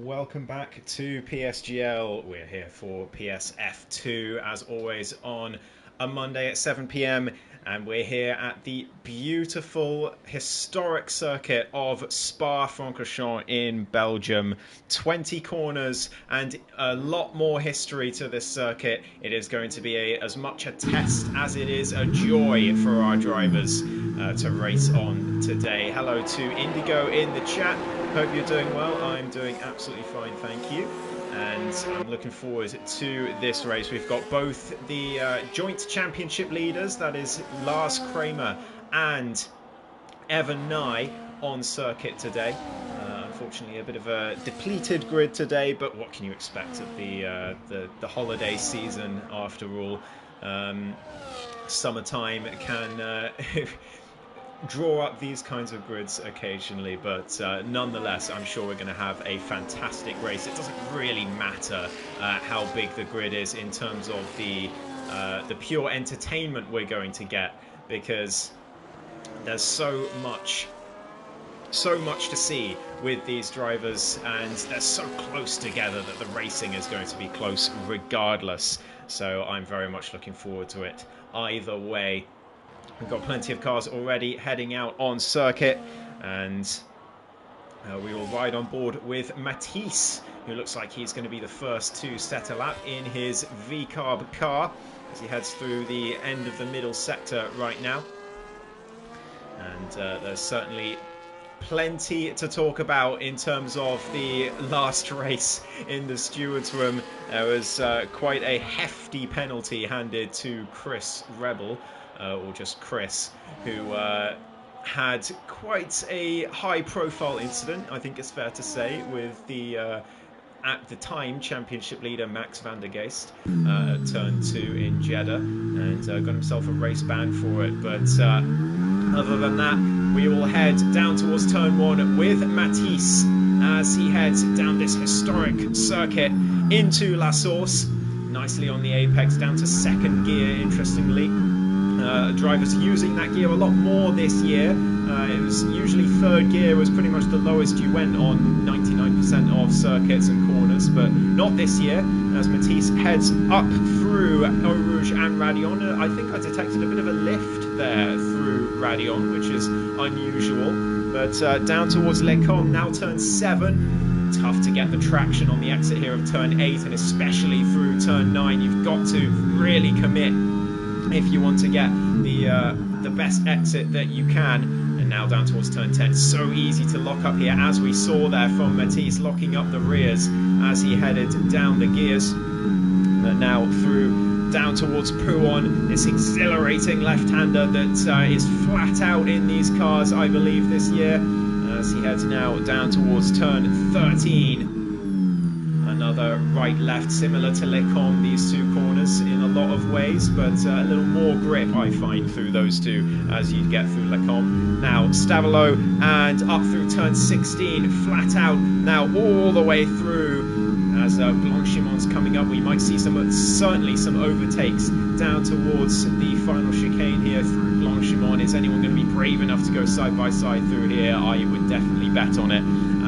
Welcome back to PSGL. We're here for PSF2 as always on a Monday at 7 p.m. and we're here at the beautiful historic circuit of Spa-Francorchamps in Belgium. 20 corners and a lot more history to this circuit. It is going to be as much a test as it is a joy for our drivers to race on today. Hello to Indigo in the chat. Hope you're doing well. I'm doing absolutely fine, thank you. And I'm looking forward to this race. We've got both the joint championship leaders, that is Lars Kramer and Evan Nye, on circuit today. Unfortunately, a bit of a depleted grid today, but what can you expect of the holiday season after all? Summertime can draw up these kinds of grids occasionally, but nonetheless I'm sure we're going to have a fantastic race. It doesn't really matter how big the grid is in terms of the pure entertainment we're going to get, because there's so much to see with these drivers, and they're so close together that the racing is going to be close regardless. So I'm very much looking forward to it either way. We've got plenty of cars already heading out on circuit, and we will ride on board with Matisse, who looks like he's going to be the first to set a lap in his V-Carb car as he heads through the end of the middle sector right now. And there's certainly plenty to talk about in terms of the last race in the stewards room. There was quite a hefty penalty handed to Chris Rebel, or just Chris, who had quite a high-profile incident, I think it's fair to say, with the at the time championship leader Max van der Geest at turn 2 in Jeddah, and got himself a race ban for it. But other than that, we will head down towards turn 1 with Matisse as he heads down this historic circuit into La Source, nicely on the apex, down to second gear, interestingly. Drivers using that gear a lot more this year. It was usually third gear was pretty much the lowest you went on 99% of circuits and corners, but not this year, as Matisse heads up through Eau Rouge and Radion. I think I detected a bit of a lift there through Radion, which is unusual, but down towards Les Combes, now turn 7. Tough to get the traction on the exit here of turn 8, and especially through turn 9. You've got to really commit if you want to get the best exit that you can. And now down towards turn 10, so easy to lock up here, as we saw there from Matisse, locking up the rears as he headed down the gears. But now through down towards Pouon, this exhilarating left-hander that is flat out in these cars, I believe, this year, as he heads now down towards turn 13. Another right-left, similar to Les Combes, these two corners in a lot of ways, but a little more grip I find through those two as you get through Les Combes. Now Stavelot and up through turn 16, flat out now all the way through as Blanchimon's coming up. We might see certainly some overtakes down towards the final chicane here through Blanchimont. Is anyone going to be brave enough to go side by side through here? I would definitely bet on it,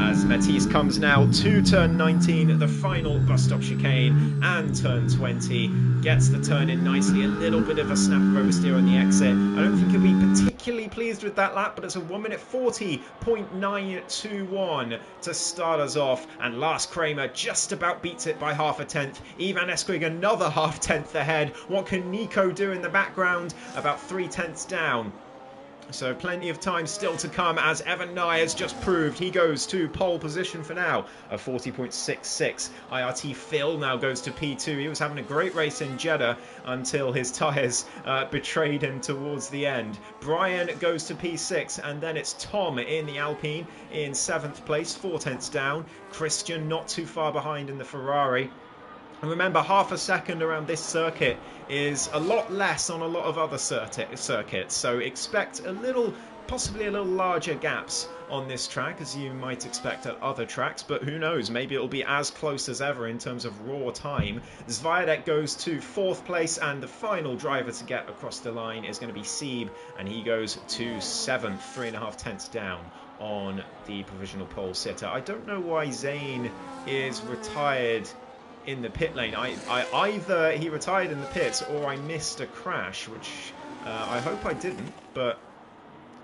as Matisse comes now to turn 19, the final bus stop chicane, and turn 20, gets the turn in nicely. A little bit of a snap of oversteer on the exit. I don't think he'll be particularly pleased with that lap, but it's a 1 minute 40.921 to start us off, and Lars Kramer just about beats it by half a tenth. Ivan Esquig another half tenth ahead. What can Nico do in the background? About 3 tenths down. So plenty of time still to come, as Evan Nye has just proved he goes to pole position for now, a 40.66. IRT Phil now goes to P2. He was having a great race in Jeddah until his tyres betrayed him towards the end. Brian goes to P6, and then it's Tom in the Alpine in 7th place, 4 tenths down. Christian not too far behind in the Ferrari. And remember, half a second around this circuit is a lot less on a lot of other circuits, so expect possibly a little larger gaps on this track, as you might expect at other tracks, but who knows, maybe it'll be as close as ever in terms of raw time. Zviadek goes to 4th place, and the final driver to get across the line is going to be Sieb, and he goes to 7th, 3.5 tenths down on the provisional pole sitter. I don't know why Zane is retired in the pit lane. Either he retired in the pits or I missed a crash, which I hope I didn't, but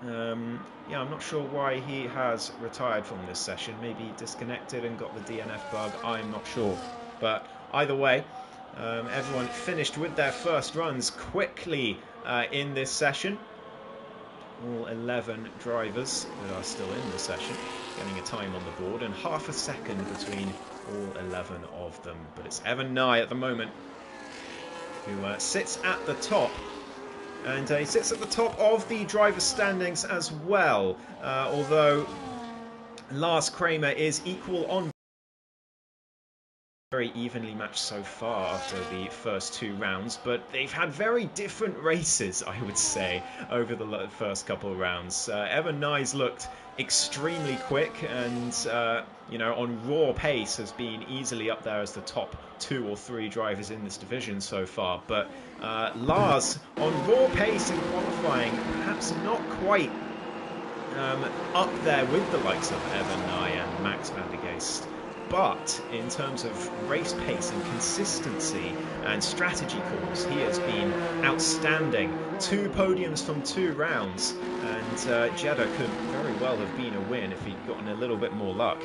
yeah, I'm not sure why he has retired from this session. Maybe he disconnected and got the DNF bug, I'm not sure. But either way, everyone finished with their first runs quickly in this session. All 11 drivers that are still in the session getting a time on the board, and half a second between all 11 of them. But it's Evan Nye at the moment who sits at the top, and he sits at the top of the driver standings as well, although Lars Kramer is equal on. Very evenly matched so far after the first 2 rounds, but they've had very different races, I would say, over the first couple of rounds. Evan Nye's looked extremely quick and, you know, on raw pace has been easily up there as the top 2 or 3 drivers in this division so far. But Lars, on raw pace in qualifying, perhaps not quite up there with the likes of Evan Nye and Max van der Geest. But in terms of race pace and consistency and strategy calls, he has been outstanding. 2 podiums from 2 rounds, and Jeddah could very well have been a win if he'd gotten a little bit more luck.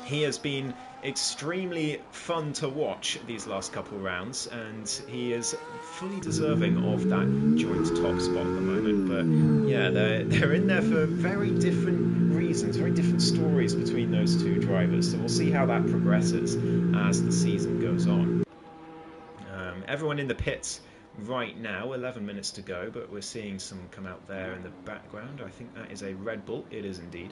He has been extremely fun to watch these last couple rounds, and he is fully deserving of that joint top spot at the moment. But yeah, they're in there for very different reasons, very different stories between those 2 drivers. So we'll see how that progresses as the season goes on. Everyone in the pits right now, 11 minutes to go, but we're seeing some come out there in the background. I think that is a Red Bull. It is indeed.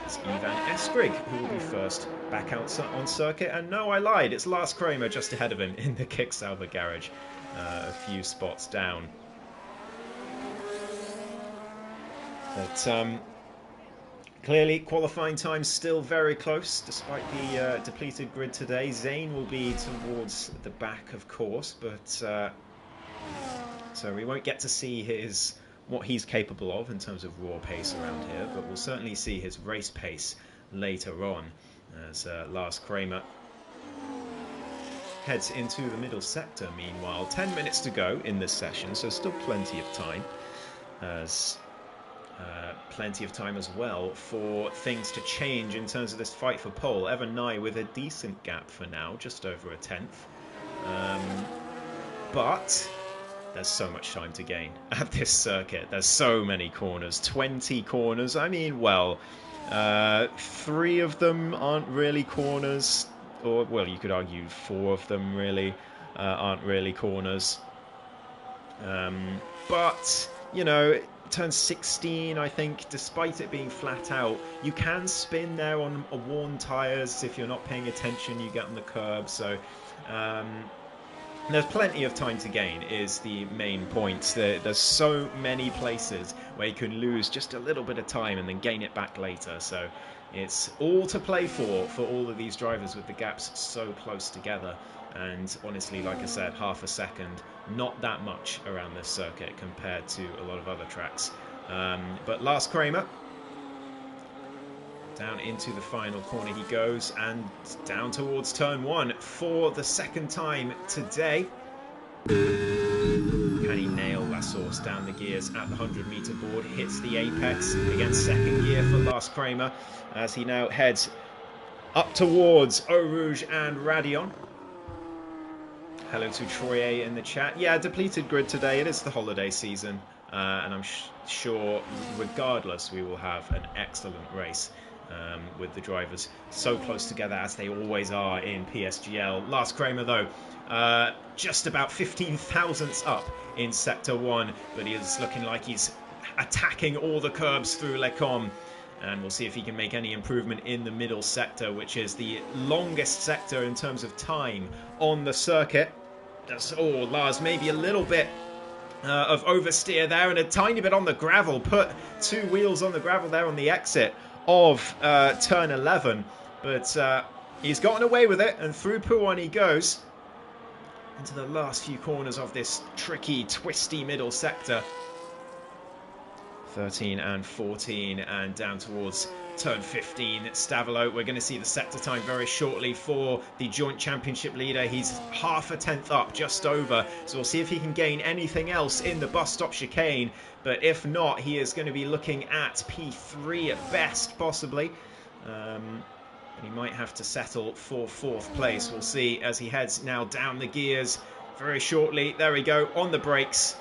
It's Ivan Eskrig who will be first back out on circuit. And no, I lied. It's Lars Kramer just ahead of him in the Kick-Sauber garage, a few spots down. But clearly, qualifying time still very close, despite the depleted grid today. Zane will be towards the back, of course, but so we won't get to see what he's capable of in terms of raw pace around here, but we'll certainly see his race pace later on as Lars Kramer heads into the middle sector. Meanwhile, 10 minutes to go in this session, so still plenty of time. Plenty of time as well for things to change in terms of this fight for pole. Evan Nye with a decent gap for now, just over a 10th. But there's so much time to gain at this circuit. There's so many corners, 20 corners. I mean, well, 3 of them aren't really corners, or, well, you could argue 4 of them really aren't really corners. But, you know, turn 16, I think, despite it being flat out, you can spin there on worn tyres. If you're not paying attention, you get on the curb. So there's plenty of time to gain is the main point. There's so many places where you can lose just a little bit of time and then gain it back later. So it's all to play for all of these drivers with the gaps so close together. And honestly, like I said, half a second, not that much around this circuit compared to a lot of other tracks. But Lars Kramer, down into the final corner he goes, and down towards turn 1 for the second time today. Can he nail La Source down the gears at the 100-meter board? Hits the apex. Again, second gear for Lars Kramer as he now heads up towards Eau Rouge and Radion. Hello to Troye in the chat. Yeah, depleted grid today. It is the holiday season, and I'm sure, regardless, we will have an excellent race with the drivers so close together as they always are in PSGL. Lars Kramer, though, just about 15 thousandths up in Sector 1, but he is looking like he's attacking all the curbs through Lecom. And we'll see if he can make any improvement in the middle sector, which is the longest sector in terms of time on the circuit. Oh, Lars, maybe a little bit of oversteer there and a tiny bit on the gravel. Put 2 wheels on the gravel there on the exit of turn 11. But he's gotten away with it, and through Pouan he goes into the last few corners of this tricky, twisty middle sector. 13 and 14, and down towards turn 15, Stavolo. We're going to see the sector time very shortly for the joint championship leader. He's half a tenth up, just over. So we'll see if he can gain anything else in the bus stop chicane. But if not, he is going to be looking at P3 at best, possibly. And he might have to settle for 4th place. We'll see as he heads now down the gears very shortly. There we go, on the brakes.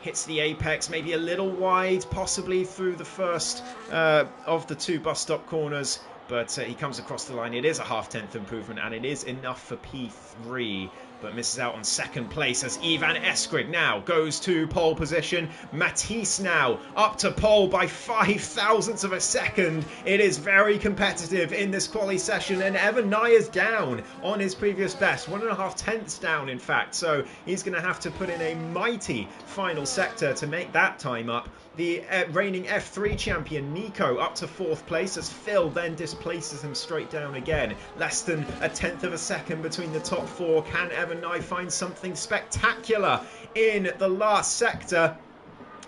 Hits the apex, maybe a little wide, possibly through the first of the 2 bus stop corners. But he comes across the line. It is a half-tenth improvement, and it is enough for P3. But misses out on 2nd place as Ivan Eskrig now goes to pole position. Matisse now up to pole by 5 thousandths of a second. It is very competitive in this quali session, and Evan Nye is down on his previous best. 1.5 tenths down, in fact. So he's going to have to put in a mighty final sector to make that time up. The reigning F3 champion Nico up to 4th place as Phil then displaces him straight down again. Less than a tenth of a second between the top 4. Can Evan Nye find something spectacular in the last sector?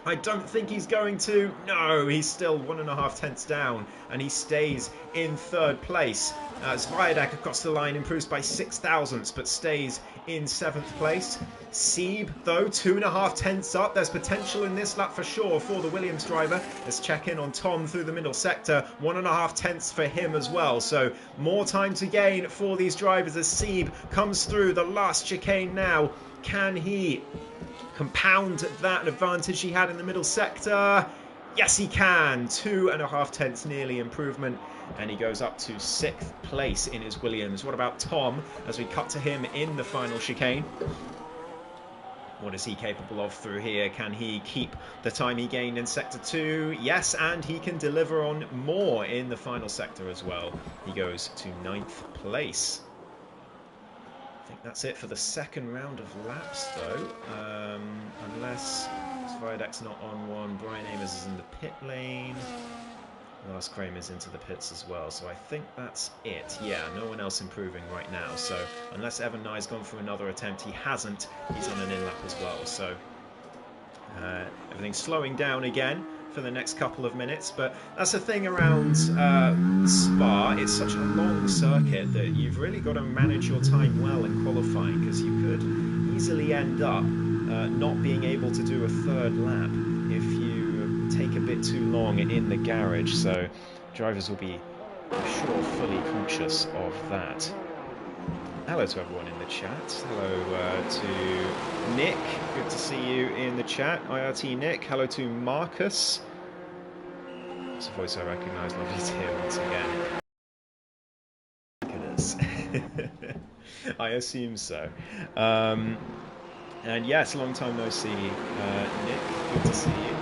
I don't think he's going to. No, he's still 1.5 tenths down, and he stays in 3rd place. Zviadek across the line improves by 6 thousandths, but stays in 7th place. Sieb, though, 2.5 tenths up. There's potential in this lap for sure for the Williams driver. Let's check in on Tom through the middle sector. 1.5 tenths for him as well. So more time to gain for these drivers as Sieb comes through the last chicane now. Can he compound that advantage he had in the middle sector? Yes, he can. 2.5 tenths nearly improvement, and he goes up to 6th place in his Williams. What about Tom as we cut to him in the final chicane? What is he capable of through here? Can he keep the time he gained in sector 2? Yes, and he can deliver on more in the final sector as well. He goes to 9th place. I think that's it for the second round of laps, though. Unless Zviadek's not on one. Brian Amos is in the pit lane. Lars Kramer's into the pits as well. So I think that's it. Yeah, no one else improving right now. So unless Evan Nye's gone for another attempt, he hasn't. He's on an in-lap as well. So everything's slowing down again for the next couple of minutes. But that's the thing around Spa. It's such a long circuit that you've really got to manage your time well in qualifying, because you could easily end up not being able to do a 3rd lap if you take a bit too long in the garage. So drivers will be, I'm sure, fully conscious of that. Hello to everyone in the chat. Hello to Nick. Good to see you in the chat. IRT Nick. Hello to Marcus. It's a voice I recognise. Lovely to hear once again. Goodness. I assume so. And yes, long time no see, Nick. Good to see you.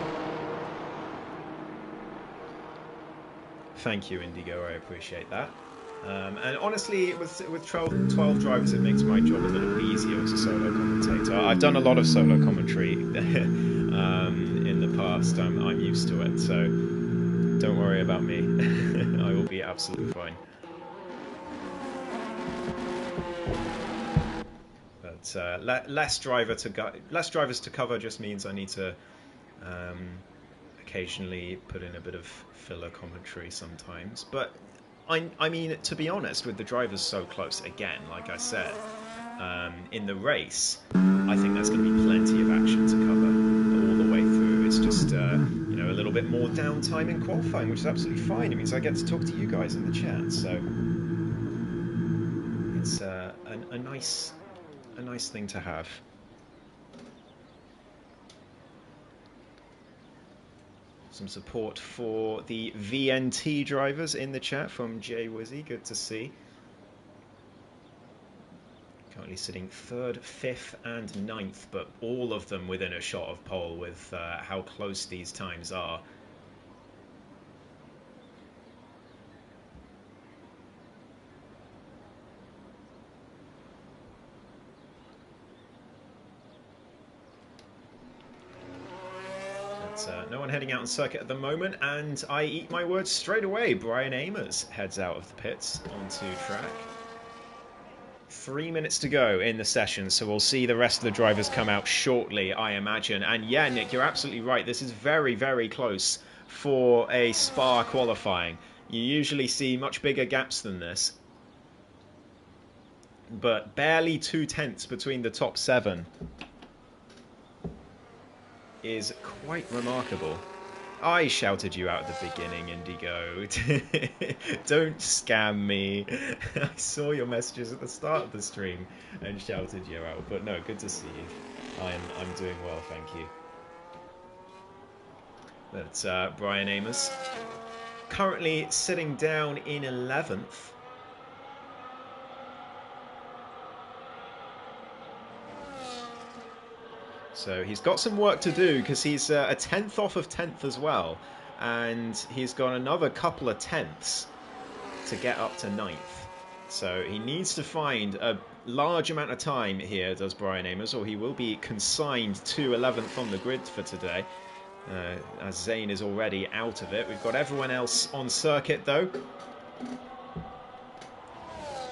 Thank you, Indigo. I appreciate that. And honestly, with 12 drivers, it makes my job a little easier as a solo commentator. I've done a lot of solo commentary in the past. I'm used to it, so don't worry about me. I will be absolutely fine. But less drivers to cover just means I need to occasionally put in a bit of filler commentary sometimes. But I mean, to be honest, with the drivers so close, again, like I said, in the race, I think there's going to be plenty of action to cover all the way through. It's just, you know, a little bit more downtime in qualifying, which is absolutely fine. It means I get to talk to you guys in the chat, so it's a nice thing to have. Some support for the VNT drivers in the chat from Jay Wizzy. Good to see. Currently sitting 3rd, 5th and 9th, but all of them within a shot of pole with how close these times are. No one heading out on circuit at the moment, and I eat my words straight away. Brian Amos heads out of the pits onto track. 3 minutes to go in the session, so we'll see the rest of the drivers come out shortly, I imagine. And yeah, Nick, you're absolutely right. This is very, very close for a Spa qualifying. You usually see much bigger gaps than this. But barely 2/10 between the top 7 is quite remarkable. I shouted you out at the beginning, Indigo. Don't scam me. I saw your messages at the start of the stream and shouted you out. But no, good to see you. I'm doing well, thank you. But Brian Amos currently sitting down in 11th. So he's got some work to do because he's a 10th off of 10th as well. And he's got another couple of tenths to get up to 9th. So he needs to find a large amount of time here, does Brian Amos, or he will be consigned to 11th on the grid for today. As Zane is already out of it. We've got everyone else on circuit though.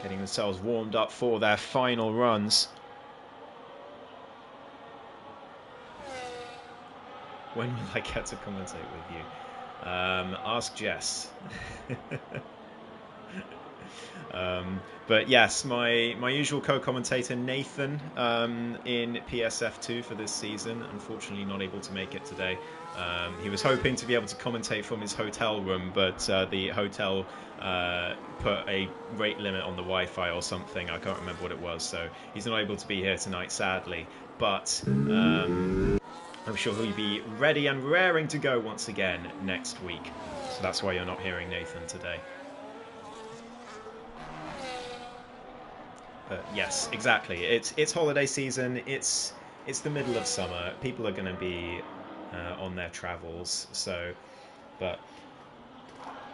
Getting themselves warmed up for their final runs. When will I get to commentate with you? Ask Jess. But yes, my usual co-commentator Nathan in PSF2 for this season, unfortunately not able to make it today. He was hoping to be able to commentate from his hotel room, but the hotel put a rate limit on the Wi-Fi or something. I can't remember what it was, so he's not able to be here tonight, sadly. But I'm sure he'll be ready and raring to go once again next week. So that's why you're not hearing Nathan today. But yes, exactly. It's holiday season. It's the middle of summer. People are going to be on their travels. So, but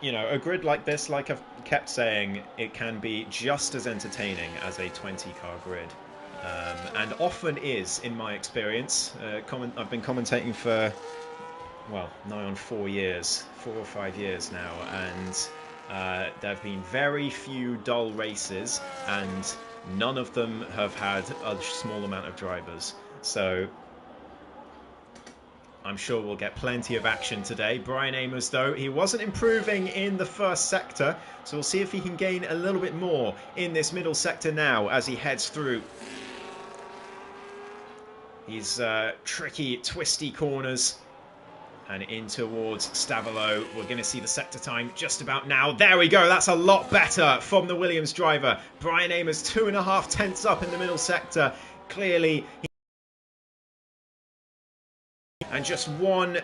you know, a grid like this, like I've kept saying, it can be just as entertaining as a 20-car grid. And often is, in my experience. I've been commentating for, well, nigh on 4 or 5 years now, and there have been very few dull races, and none of them have had a small amount of drivers. So I'm sure we'll get plenty of action today. Brian Amos, though, he wasn't improving in the first sector, so we'll see if he can gain a little bit more in this middle sector now as he heads through these tricky, twisty corners and in towards Stavelot. We're going to see the sector time just about now. There we go. That's a lot better from the Williams driver. Brian Amos 2.5 tenths up in the middle sector. Clearly. And just one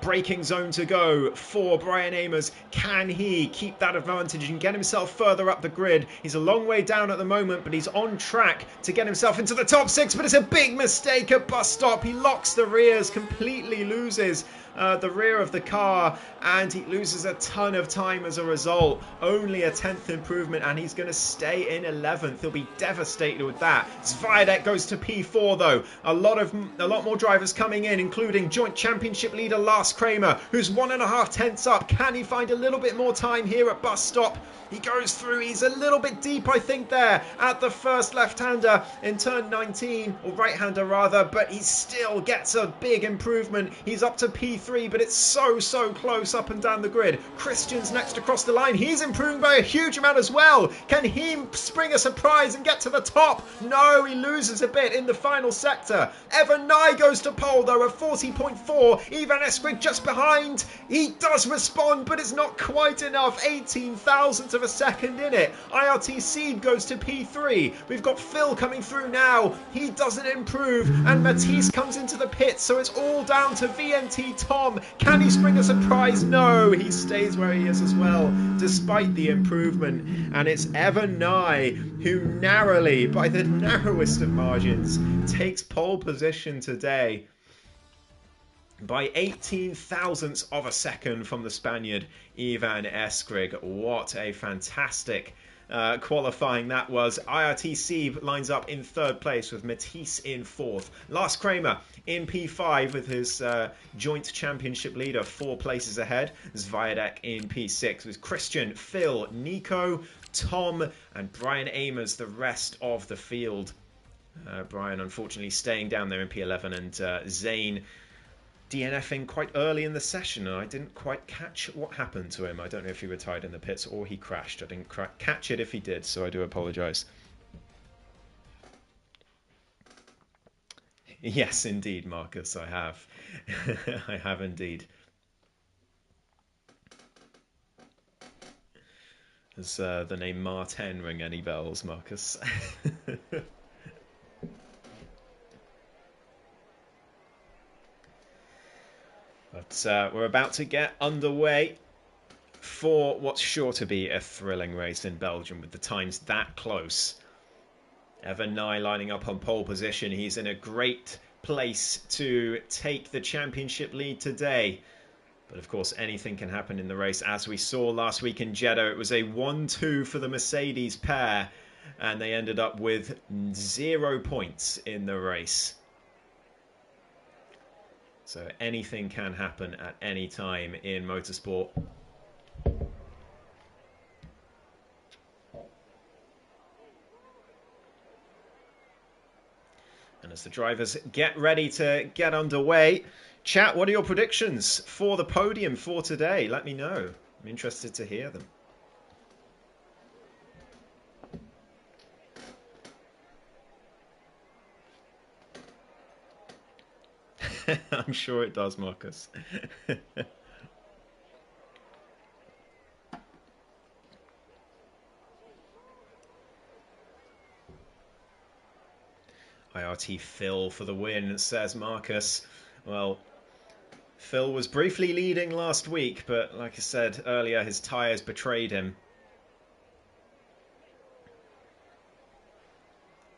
braking zone to go for Brian Amos. Can he keep that advantage and get himself further up the grid? He's a long way down at the moment, but he's on track to get himself into the top 6. But it's a big mistake at bus stop. He locks the rears, completely loses the rear of the car, and he loses a ton of time as a result. Only a 10th improvement, and he's going to stay in 11th. He'll be devastated with that. Sviadek goes to P4 though. A lot more drivers coming in, including joint championship leader Lars Kramer, who's 1.5 tenths up. Can he find a little bit more time here at bus stop? He goes through. He's a little bit deep, I think, there at the first left-hander in turn 19, or right-hander rather, but he still gets a big improvement. He's up to P3, but it's so close up and down the grid. Christian's next across the line. He's improving by a huge amount as well. Can he spring a surprise and get to the top? No, he loses a bit in the final sector. Evan Nye goes to pole though at 40.4. Ivan Eskrig just behind. He does respond, but it's not quite enough. 18,000th of a second in it. IRT Seed goes to P3. We've got Phil coming through now. He doesn't improve, and Matisse comes into the pit, so it's all down to VNT Tom. Can he spring a surprise? No, he stays where he is as well, despite the improvement. And it's Evan Nye who narrowly, by the narrowest of margins, takes pole position today by 18 thousandths of a second from the Spaniard Ivan Eskrig. What a fantastic qualifying that was. IRT lines up in third place with Matisse in fourth. Lars Kramer in P5 with his joint championship leader 4 places ahead. Zviadek in P6 with Christian, Phil, Nico, Tom and Brian Amers, the rest of the field. Brian unfortunately staying down there in P11 and Zane DNFing quite early in the session, and I didn't quite catch what happened to him. I don't know if he retired in the pits or he crashed. I didn't catch it if he did, so I do apologise. Yes, indeed, Marcus, I have. I have indeed. Does the name Martin ring any bells, Marcus? But we're about to get underway for what's sure to be a thrilling race in Belgium with the times that close. Evan Nye lining up on pole position. He's in a great place to take the championship lead today. But of course, anything can happen in the race. As we saw last week in Jeddah, it was a 1-2 for the Mercedes pair, and they ended up with 0 points in the race. So anything can happen at any time in motorsport. And as the drivers get ready to get underway, chat, what are your predictions for the podium for today? Let me know. I'm interested to hear them. I'm sure it does, Marcus. IRT Phil for the win, says Marcus. Well, Phil was briefly leading last week, but like I said earlier, his tyres betrayed him.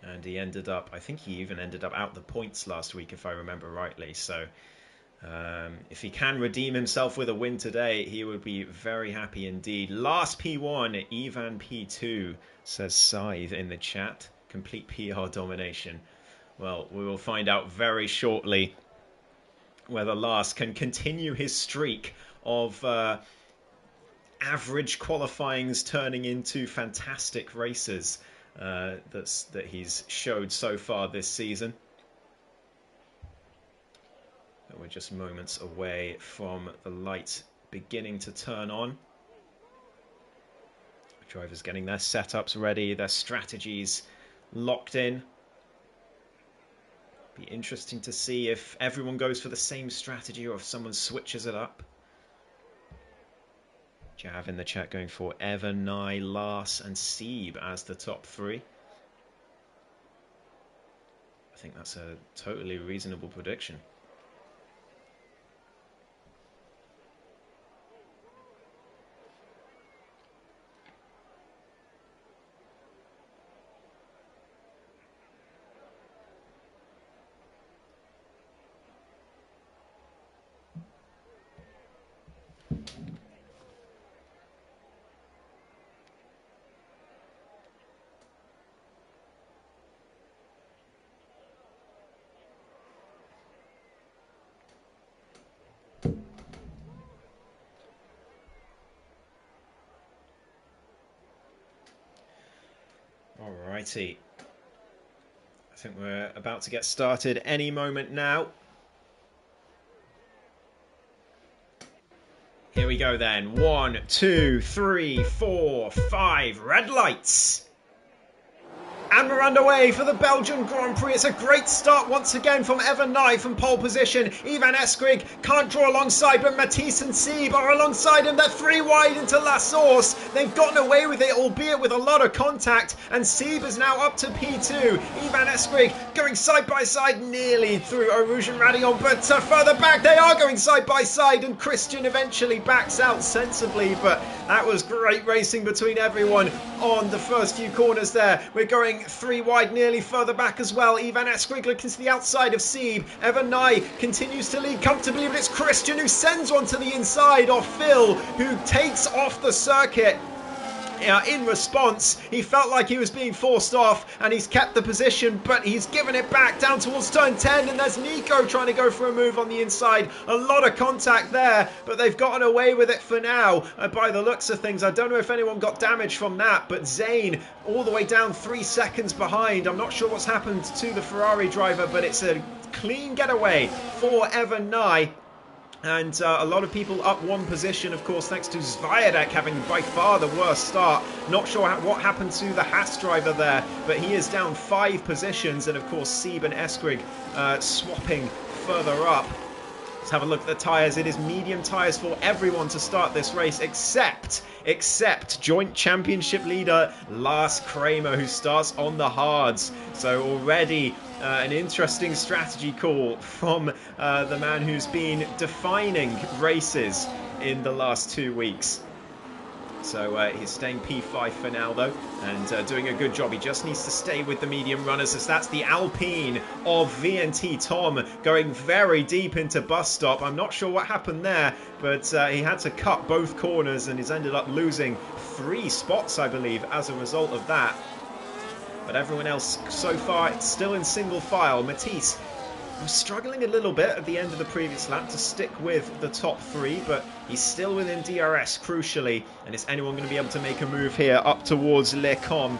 And he ended up, I think he even ended up out the points last week, if I remember rightly. So if he can redeem himself with a win today, he would be very happy indeed. Last P1, Ivan P2, says Scythe in the chat. Complete PR domination. Well, we will find out very shortly whether Lars can continue his streak of average qualifyings turning into fantastic races that he's showed so far this season. We're just moments away from the light beginning to turn on. The drivers getting their setups ready, their strategies locked in. Be interesting to see if everyone goes for the same strategy or if someone switches it up. Jav in the chat going for Evan, Nye, Lars and Sieb as the top 3. I think that's a totally reasonable prediction. Alrighty. I think we're about to get started any moment now. Here we go then. 1, 2, 3, 4, 5. Red lights. And we're underway for the Belgian Grand Prix. It's a great start once again from Evan Nye from pole position. Ivan Eskrig can't draw alongside, but Matisse and Sieb are alongside him. They're 3 wide into La Source. They've gotten away with it, albeit with a lot of contact. And Sieb is now up to P2. Ivan Eskrig going side by side nearly through Arouge and Radion, but further back they are going side by side. And Christian eventually backs out sensibly, but that was great racing between everyone on the first few corners there. We're going 3 wide nearly further back as well. Ivan Eskrig looking to the outside of Sieb. Evan Nye continues to lead comfortably, but it's Christian who sends one to the inside of Phil, who takes off the circuit. in response, he felt like he was being forced off, and he's kept the position, but he's given it back down towards turn 10, and there's Nico trying to go for a move on the inside. A lot of contact there, but they've gotten away with it for now. By the looks of things, I don't know if anyone got damage from that, but Zane all the way down 3 seconds behind. I'm not sure what's happened to the Ferrari driver, but it's a clean getaway for Evan Nye. And a lot of people up one position, of course, thanks to Zviadek having by far the worst start. Not sure what happened to the Haas driver there, but he is down 5 positions. And, of course, Sieb and Eskrig swapping further up. Let's have a look at the tyres. It is medium tyres for everyone to start this race, except joint championship leader Lars Kramer, who starts on the hards. So already an interesting strategy call from the man who's been defining races in the last 2 weeks. So he's staying P5 for now, though, and doing a good job. He just needs to stay with the medium runners, as that's the Alpine of VNT Tom going very deep into bus stop. I'm not sure what happened there, but he had to cut both corners, and he's ended up losing 3 spots, I believe, as a result of that. But everyone else so far, it's still in single file. Matisse was struggling a little bit at the end of the previous lap to stick with the top 3, but he's still within DRS, crucially. And is anyone going to be able to make a move here up towards Les Combes?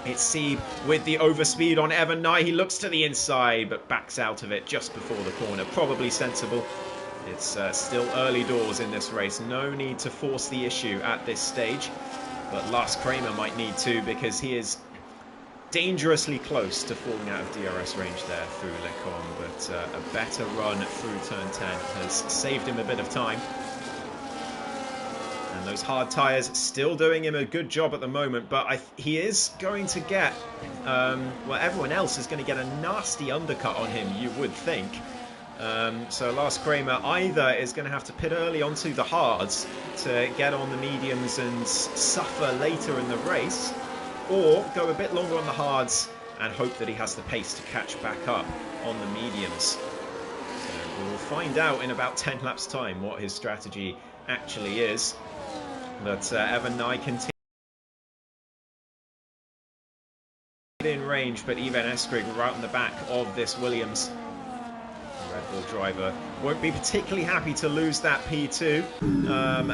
It's Sieb with the overspeed on Evan Nye. He looks to the inside, but backs out of it just before the corner. Probably sensible. It's still early doors in this race. No need to force the issue at this stage. But Lars Kramer might need to, because he is dangerously close to falling out of DRS range there through Les Combes, but a better run through turn 10 has saved him a bit of time. And those hard tyres still doing him a good job at the moment, but he is going to get, well, everyone else is going to get a nasty undercut on him, you would think. So Lars Kramer either is going to have to pit early onto the hards to get on the mediums and suffer later in the race, or go a bit longer on the hards and hope that he has the pace to catch back up on the mediums. So we will find out in about 10 laps time what his strategy actually is. But Evan Nye continues in range, but Ivan Eskrig right on the back of this Williams. The Red Bull driver won't be particularly happy to lose that P2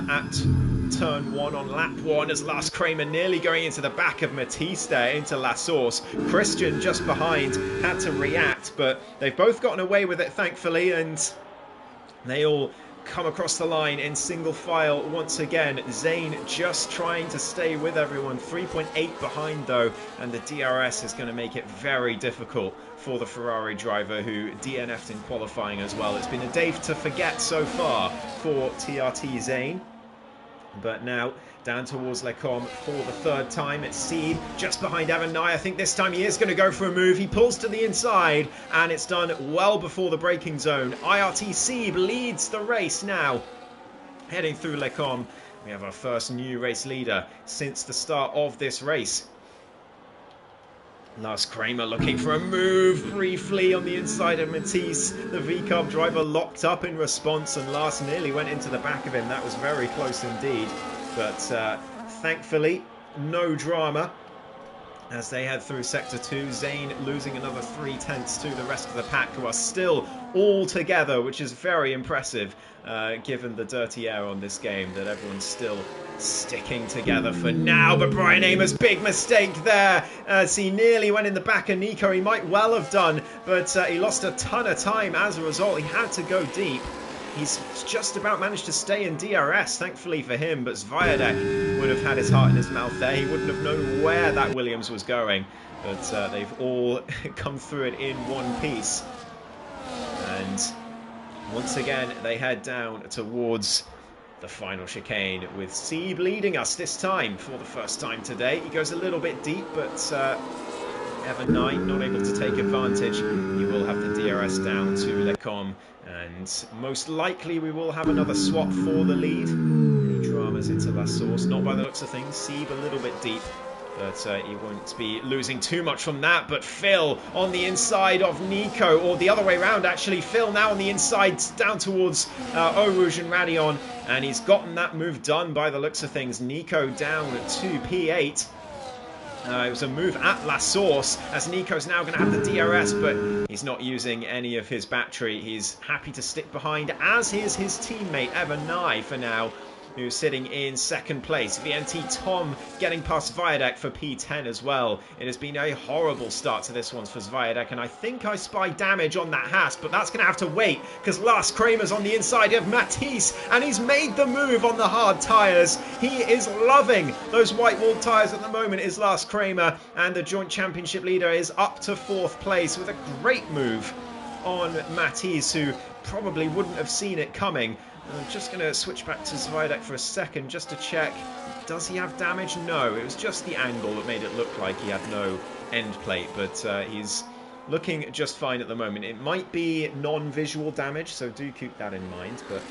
at turn 1 on lap 1, as Lars Kramer nearly going into the back of Matisse there, into La Source. Christian just behind had to react, but they've both gotten away with it, thankfully, and they all come across the line in single file once again. Zane just trying to stay with everyone, 3.8 behind though, and the DRS is going to make it very difficult for the Ferrari driver, who DNF'd in qualifying as well. It's been a day to forget so far for TRT Zane. But now down towards Les Combes for the 3rd time. It's Sieb just behind Evan Nye. I think this time he is going to go for a move. He pulls to the inside, and it's done well before the braking zone. IRT Sieb leads the race now. Heading through Les Combes, we have our first new race leader since the start of this race. Lars Kramer looking for a move briefly on the inside of Matisse. The V-Carb driver locked up in response, and Lars nearly went into the back of him. That was very close indeed. But thankfully, no drama as they head through Sector 2. Zane losing another 3/10 to the rest of the pack, who are still all together, which is very impressive given the dirty air on this game, that everyone's still sticking together for now. But Brian Amos, big mistake there, as he nearly went in the back of Nico. He might well have done, but he lost a ton of time as a result. He had to go deep. He's just about managed to stay in DRS, thankfully for him, but Zviadek would have had his heart in his mouth there. He wouldn't have known where that Williams was going, but they've all come through it in one piece. And once again, they head down towards the final chicane, with Sieb leading us this time for the first time today. He goes a little bit deep, but Evan Nye not able to take advantage. He will have the DRS down to Les Combes, and most likely we will have another swap for the lead. Any dramas into La Source? Not by the looks of things. Sieb a little bit deep But he won't be losing too much from that. But Phil on the inside of Nico, or the other way around actually. Phil now on the inside down towards Eau Rouge and Radion. And he's gotten that move done by the looks of things. Nico down to P8. It was a move at La Source, as Nico's now going to have the DRS, but he's not using any of his battery. He's happy to stick behind, as is his teammate Evan Nye for now, who's sitting in second place. VNT Tom getting past Viadek for P10 as well. It has been a horrible start to this one for Viadek, and I think I spy damage on that Haas, but that's going to have to wait, because Lars Kramer's on the inside of Matisse, and he's made the move on the hard tyres. He is loving those white wall tyres at the moment, is Lars Kramer, and the joint championship leader is up to 4th place with a great move on Matisse, who probably wouldn't have seen it coming. I'm just going to switch back to Zviadek for a second just to check. Does he have damage? No, it was just the angle that made it look like he had no end plate, but he's looking just fine at the moment. It might be non-visual damage, so do keep that in mind, but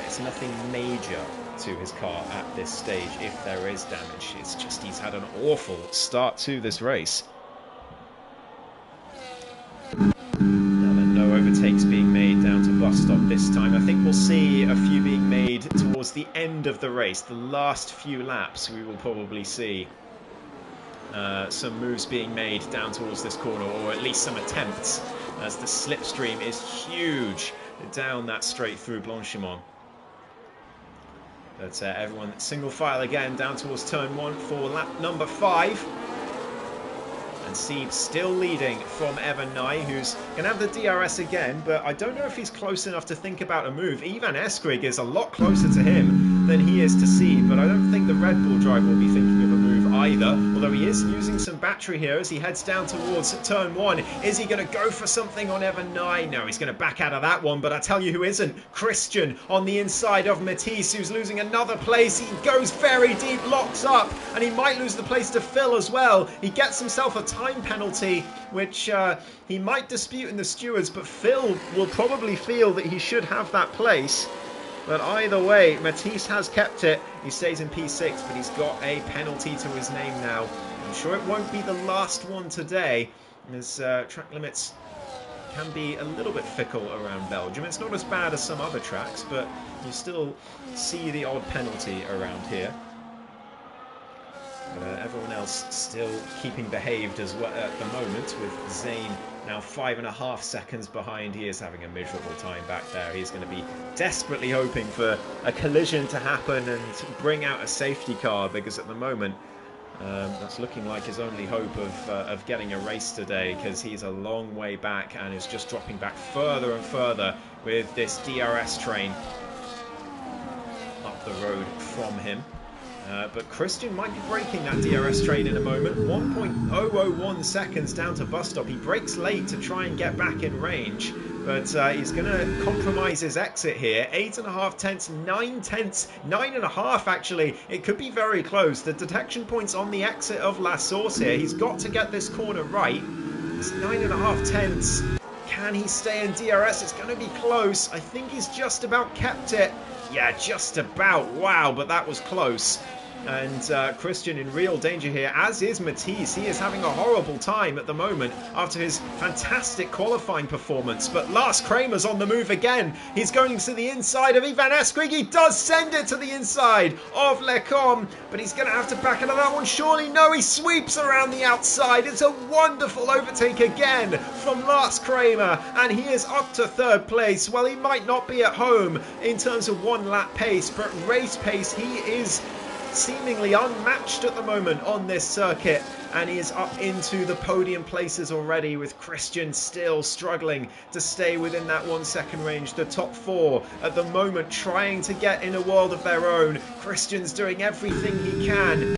it's nothing major to his car at this stage if there is damage. It's just he's had an awful start to this race. Overtakes being made down to bus stop this time. I think we'll see a few being made towards the end of the race. The last few laps we will probably see some moves being made down towards this corner, or at least some attempts, as the slipstream is huge down that straight through Blanchimont. But everyone single file again down towards turn 1 for lap number 5. And Sieb still leading from Evan Nye, who's going to have the DRS again, but I don't know if he's close enough to think about a move. Ivan Eskrig is a lot closer to him than he is to Sieb, but I don't think the Red Bull driver will be thinking of a move either, although he is using some battery here as he heads down towards turn 1. Is he going to go for something on Evan Nye? No, he's going to back out of that one, but I tell you who isn't. Christian on the inside of Matisse, who's losing another place. He goes very deep, locks up, and he might lose the place to Phil as well. He gets himself a time penalty, which he might dispute in the stewards, but Phil will probably feel that he should have that place. But either way, Matisse has kept it. He stays in P6, but he's got a penalty to his name now. I'm sure it won't be the last one today, as track limits can be a little bit fickle around Belgium. It's not as bad as some other tracks, but you still see the odd penalty around here. But everyone else still keeping behaved as well at the moment, with Zane now 5.5 seconds behind. He is having a miserable time back there. He's going to be desperately hoping for a collision to happen and bring out a safety car, because at the moment that's looking like his only hope of getting a race today, because he's a long way back and is just dropping back further and further with this DRS train up the road from him. But Christian might be breaking that DRS train in a moment. 1.001 seconds down to bus stop. He brakes late to try and get back in range, but he's going to compromise his exit here. 8.5 tenths, 9 tenths, 9.5 actually. It could be very close. The detection point's on the exit of La Source here. He's got to get this corner right. It's 9.5 tenths. Can he stay in DRS? It's going to be close. I think he's just about kept it. Yeah, just about. Wow, but that was close. And Christian in real danger here, as is Matisse. He is having a horrible time at the moment after his fantastic qualifying performance. But Lars Kramer's on the move again. He's going to the inside of Ivan Eskrig. He does send it to the inside of Lecombe, but he's going to have to back out of that one. Surely no, he sweeps around the outside. It's a wonderful overtake again from Lars Kramer, and he is up to 3rd place. Well, he might not be at home in terms of 1 lap pace, but race pace, he is seemingly unmatched at the moment on this circuit, and he is up into the podium places already, with Christian still struggling to stay within that 1 second range. The top 4 at the moment trying to get in a world of their own. Christian's doing everything he can,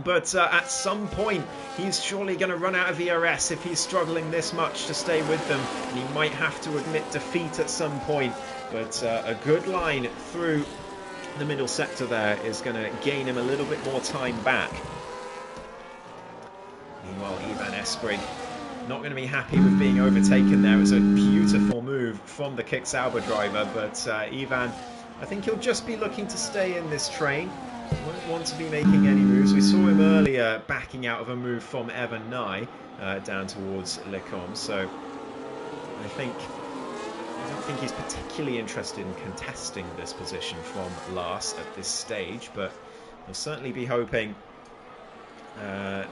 but at some point he's surely going to run out of ERS if he's struggling this much to stay with them, and he might have to admit defeat at some point. But a good line through the middle sector there is going to gain him a little bit more time back. Meanwhile, Ivan Eskrig not going to be happy with being overtaken there. It was a beautiful move from the Kick Sauber driver, but Ivan, I think he'll just be looking to stay in this train. Won't want to be making any moves. We saw him earlier backing out of a move from Evan Nye down towards Lecombe. So I don't think he's particularly interested in contesting this position from Lars at this stage, but he'll certainly be hoping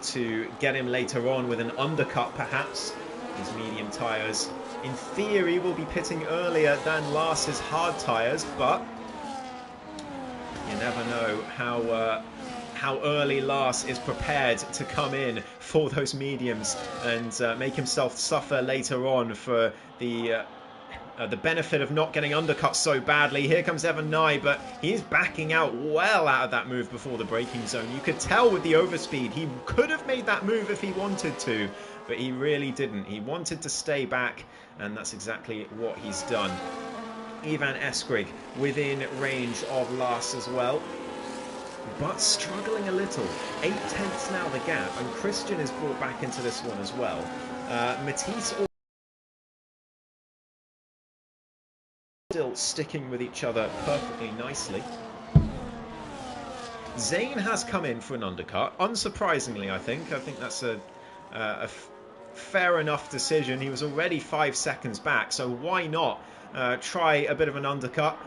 to get him later on with an undercut, perhaps. His medium tyres, in theory, will be pitting earlier than Lars's hard tyres, but you never know how early Lars is prepared to come in for those mediums and make himself suffer later on for the benefit of not getting undercut so badly. Here comes Evan Nye, but he's backing out well out of that move before the braking zone. You could tell with the overspeed, he could have made that move if he wanted to, but he really didn't. He wanted to stay back, and that's exactly what he's done. Ivan Eskrig within range of Lars as well, but struggling a little. 8/10 now the gap, and Christian is brought back into this one as well. Matisse still sticking with each other perfectly nicely. Zayn has come in for an undercut, unsurprisingly. I think that's a fair enough decision. He was already 5 seconds back, so why not try a bit of an undercut,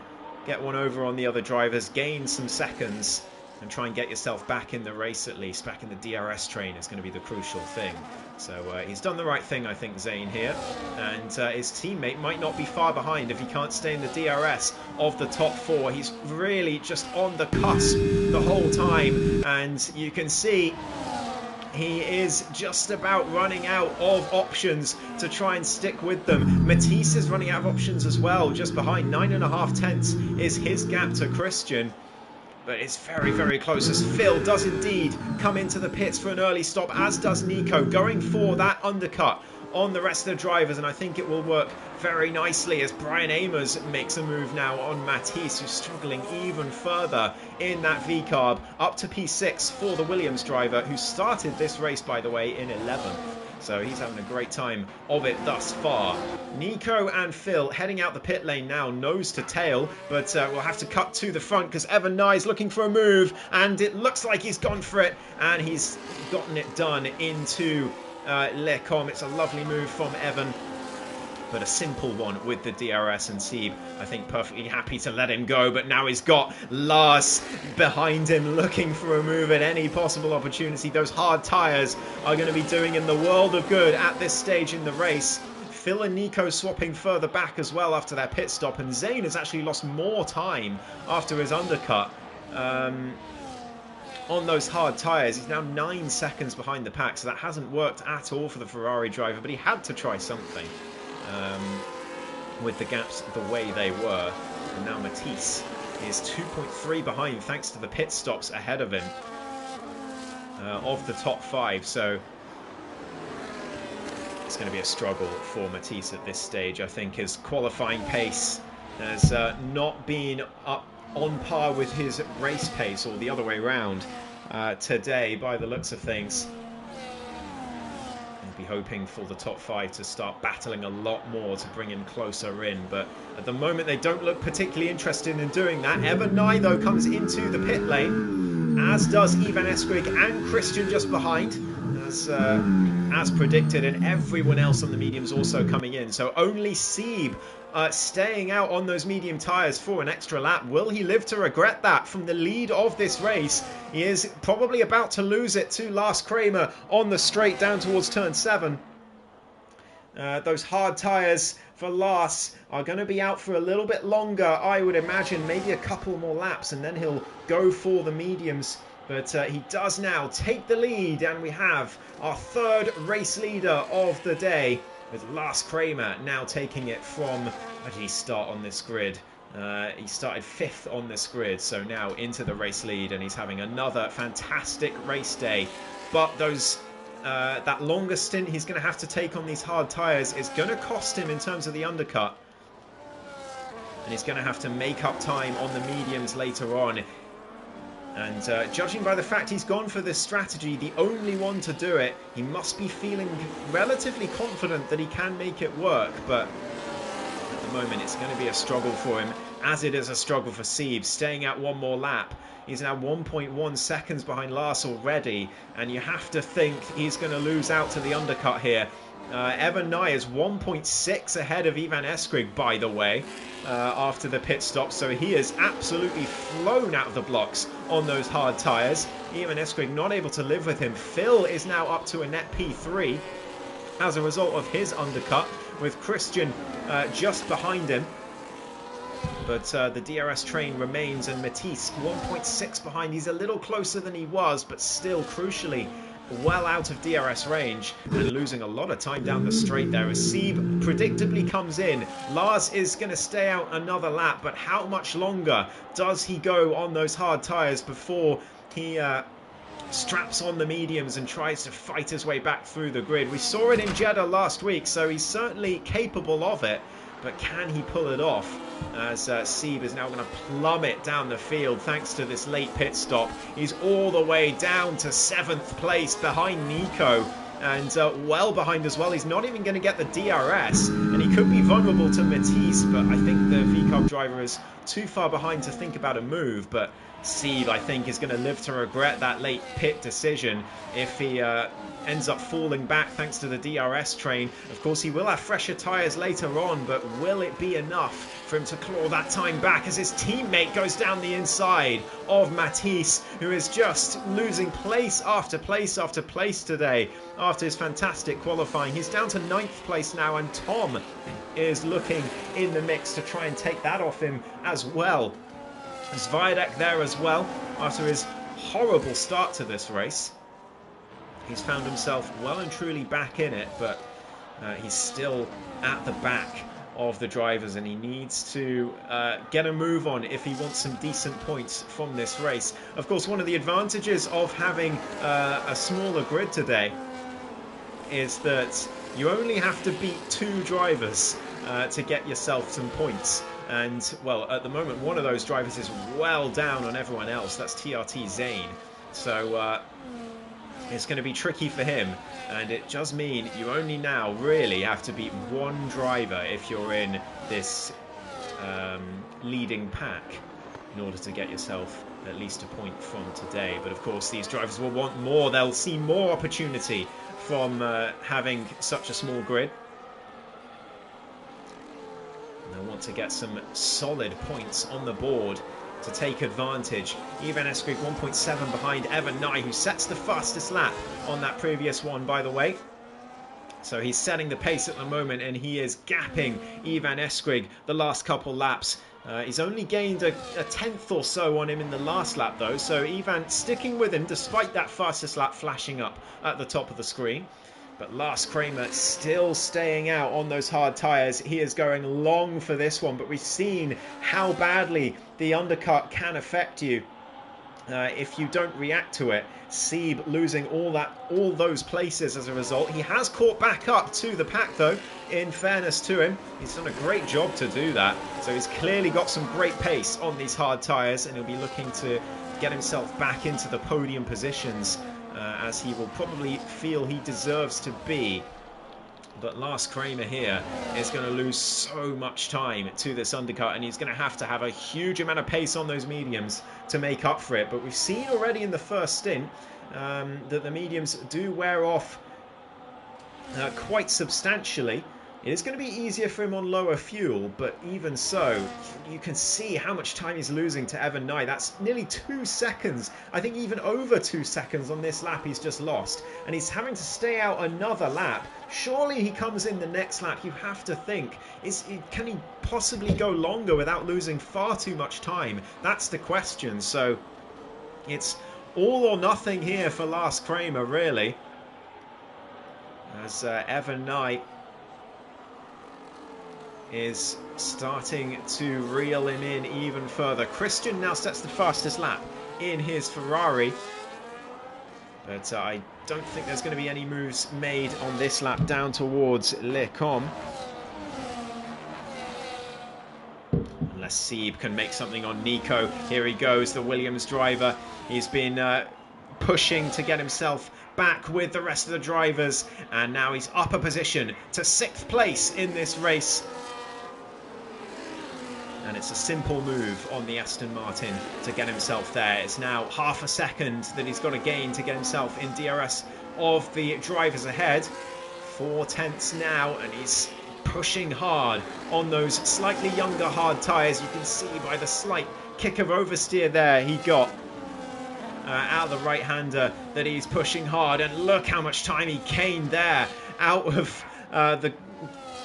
get one over on the other drivers, gain some seconds, and try and get yourself back in the race, at least back in the DRS train is going to be the crucial thing. So he's done the right thing, I think, Zayn here, and his teammate might not be far behind if he can't stay in the DRS of the top 4. He's really just on the cusp the whole time, and you can see he is just about running out of options to try and stick with them. Matisse is running out of options as well, just behind. 9.5 tenths is his gap to Christian. But it's very, very close as Phil does indeed come into the pits for an early stop, as does Nico, going for that undercut on the rest of the drivers, and I think it will work very nicely as Brian Amers makes a move now on Matisse, who's struggling even further in that V-carb, up to P6 for the Williams driver, who started this race, by the way, in 11th. So he's having a great time of it thus far. Nico and Phil heading out the pit lane now, nose to tail, but we'll have to cut to the front because Evan Nye's looking for a move, and it looks like he's gone for it, and he's gotten it done into Lecombe. It's a lovely move from Evan, but a simple one with the DRS, and Sieb, I think, perfectly happy to let him go, but now he's got Lars behind him looking for a move at any possible opportunity. Those hard tyres are going to be doing him the world of good at this stage in the race. Phil and Nico swapping further back as well after their pit stop, and Zayn has actually lost more time after his undercut on those hard tyres. He's now 9 seconds behind the pack, so that hasn't worked at all for the Ferrari driver, but he had to try something. With the gaps the way they were. And now Matisse is 2.3 behind thanks to the pit stops ahead of him of the top 5. So it's going to be a struggle for Matisse at this stage. I think his qualifying pace has not been up on par with his race pace, or the other way around today by the looks of things. Be hoping for the top 5 to start battling a lot more to bring him closer in, but at the moment they don't look particularly interested in doing that. Evan Nye, though, comes into the pit lane, as does Ivan Eskrig and Christian just behind, as predicted, and everyone else on the mediums also coming in. So only Sieb staying out on those medium tyres for an extra lap. Will he live to regret that from the lead of this race? He is probably about to lose it to Lars Kramer on the straight down towards turn 7. Those hard tyres for Lars are going to be out for a little bit longer, I would imagine, maybe a couple more laps, and then he'll go for the mediums. But he does now take the lead, and we have our 3rd race leader of the day, with Lars Kramer now taking it from, where did he start on this grid? He started 5th on this grid, so now into the race lead, and he's having another fantastic race day. But those that longer stint he's going to have to take on these hard tyres is going to cost him in terms of the undercut. And he's going to have to make up time on the mediums later on. And judging by the fact he's gone for this strategy, the only one to do it, he must be feeling relatively confident that he can make it work. But at the moment, it's going to be a struggle for him. as it is a struggle for Sieb, staying at one more lap. He's now 1.1 seconds behind Lars already, and you have to think he's going to lose out to the undercut here. Evan Nye is 1.6 ahead of Ivan Eskrig, by the way, after the pit stop. So he is absolutely flown out of the blocks on those hard tyres. Ivan Eskrig not able to live with him. Phil is now up to a net P3 as a result of his undercut, with Christian just behind him. But the DRS train remains, and Matisse 1.6 behind. He's a little closer than he was, but still crucially well out of DRS range and losing a lot of time down the straight there as Sieb predictably comes in. Lars is going to stay out another lap, but how much longer does he go on those hard tyres before he straps on the mediums and tries to fight his way back through the grid? We saw it in Jeddah last week, so he's certainly capable of it, but can he pull it off? As Sieb is now going to plummet down the field thanks to this late pit stop. He's all the way down to 7th place behind Nico, and well behind as well. He's not even going to get the DRS, and he could be vulnerable to Matisse, but I think the VCARB driver is too far behind to think about a move. But Sieb, I think, is going to live to regret that late pit decision if he ends up falling back thanks to the DRS train. Of course, he will have fresher tyres later on, but will it be enough for him to claw that time back as his teammate goes down the inside of Matisse, who is just losing place after place after place today after his fantastic qualifying. He's down to 9th place now, and Tom is looking in the mix to try and take that off him as well. Zviadek there as well after his horrible start to this race. He's found himself well and truly back in it, but he's still at the back of the drivers, and he needs to get a move on if he wants some decent points from this race. Of course, one of the advantages of having a smaller grid today is that you only have to beat 2 drivers to get yourself some points. And, well, at the moment, one of those drivers is well down on everyone else. That's TRT Zane. So it's going to be tricky for him. And it does mean you only now really have to beat 1 driver if you're in this leading pack in order to get yourself at least a point from today. But, of course, these drivers will want more. They'll see more opportunity from having such a small grid. They'll want to get some solid points on the board to take advantage. Ivan Eskrig 1.7 behind Evan Nye, who sets the fastest lap on that previous one, by the way. So he's setting the pace at the moment, and he is gapping Ivan Eskrig the last couple laps. He's only gained a 10th or so on him in the last lap, though. So Ivan sticking with him despite that fastest lap flashing up at the top of the screen. But Lars Kramer still staying out on those hard tyres. He is going long for this one, but we've seen how badly the undercut can affect you if you don't react to it. Sieb losing all those places as a result. He has caught back up to the pack, though, in fairness to him. He's done a great job to do that. So he's clearly got some great pace on these hard tyres, and he'll be looking to get himself back into the podium positions, as he will probably feel he deserves to be. But Lars Kramer here is going to lose so much time to this undercut, and he's going to have a huge amount of pace on those mediums to make up for it. But we've seen already in the first stint that the mediums do wear off quite substantially. It is going to be easier for him on lower fuel, but even so, you can see how much time he's losing to Evan Nye. That's nearly 2 seconds. I think even over 2 seconds on this lap he's just lost. And he's having to stay out another lap. Surely he comes in the next lap. You have to think, can he possibly go longer without losing far too much time? That's the question. So it's all or nothing here for Lars Kramer, really. As Evan Nye is starting to reel him in even further. Christian now sets the fastest lap in his Ferrari, but I don't think there's going to be any moves made on this lap down towards Les Combes, unless Sieb can make something on Nico. Here he goes, the Williams driver. He's been pushing to get himself back with the rest of the drivers, and now he's up a position to 6th place in this race. And And it's a simple move on the Aston Martin to get himself there. It's now half a second that he's got to gain to get himself in DRS of the drivers ahead. 4 tenths now, and he's pushing hard on those slightly younger hard tyres. You can see by the slight kick of oversteer there he got out of the right-hander that he's pushing hard. And look how much time he gained there out of the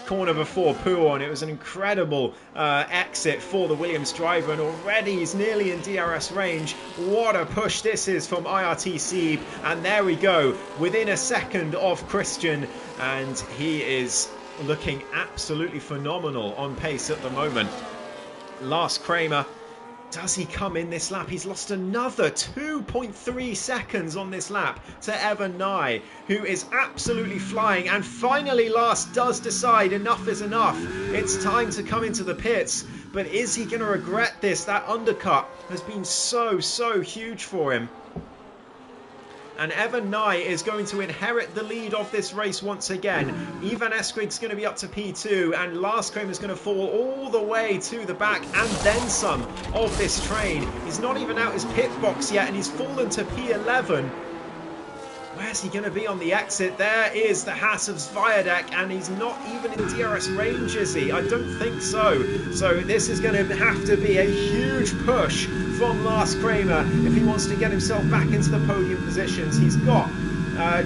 corner before Pouon. It was an incredible exit for the Williams driver, and already he's nearly in DRS range. What a push this is from IRT, and there we go, within a second of Christian, and he is looking absolutely phenomenal on pace at the moment. Lars Kramer, does he come in this lap? He's lost another 2.3 seconds on this lap to Evan Nye, who is absolutely flying. And finally, Lars does decide enough is enough. It's time to come into the pits. But is he going to regret this? That undercut has been so huge for him. And Evan Nye is going to inherit the lead of this race once again. Ivan Eskrig's going to be up to P2, and Lars Kramer is going to fall all the way to the back and then some of this train. He's not even out his pit box yet, and he's fallen to P11. Where's he going to be on the exit? There is the Haas of Zviadek, and he's not even in DRS range, is he? I don't think so. So this is going to have to be a huge push from Lars Kramer if he wants to get himself back into the podium positions. He's got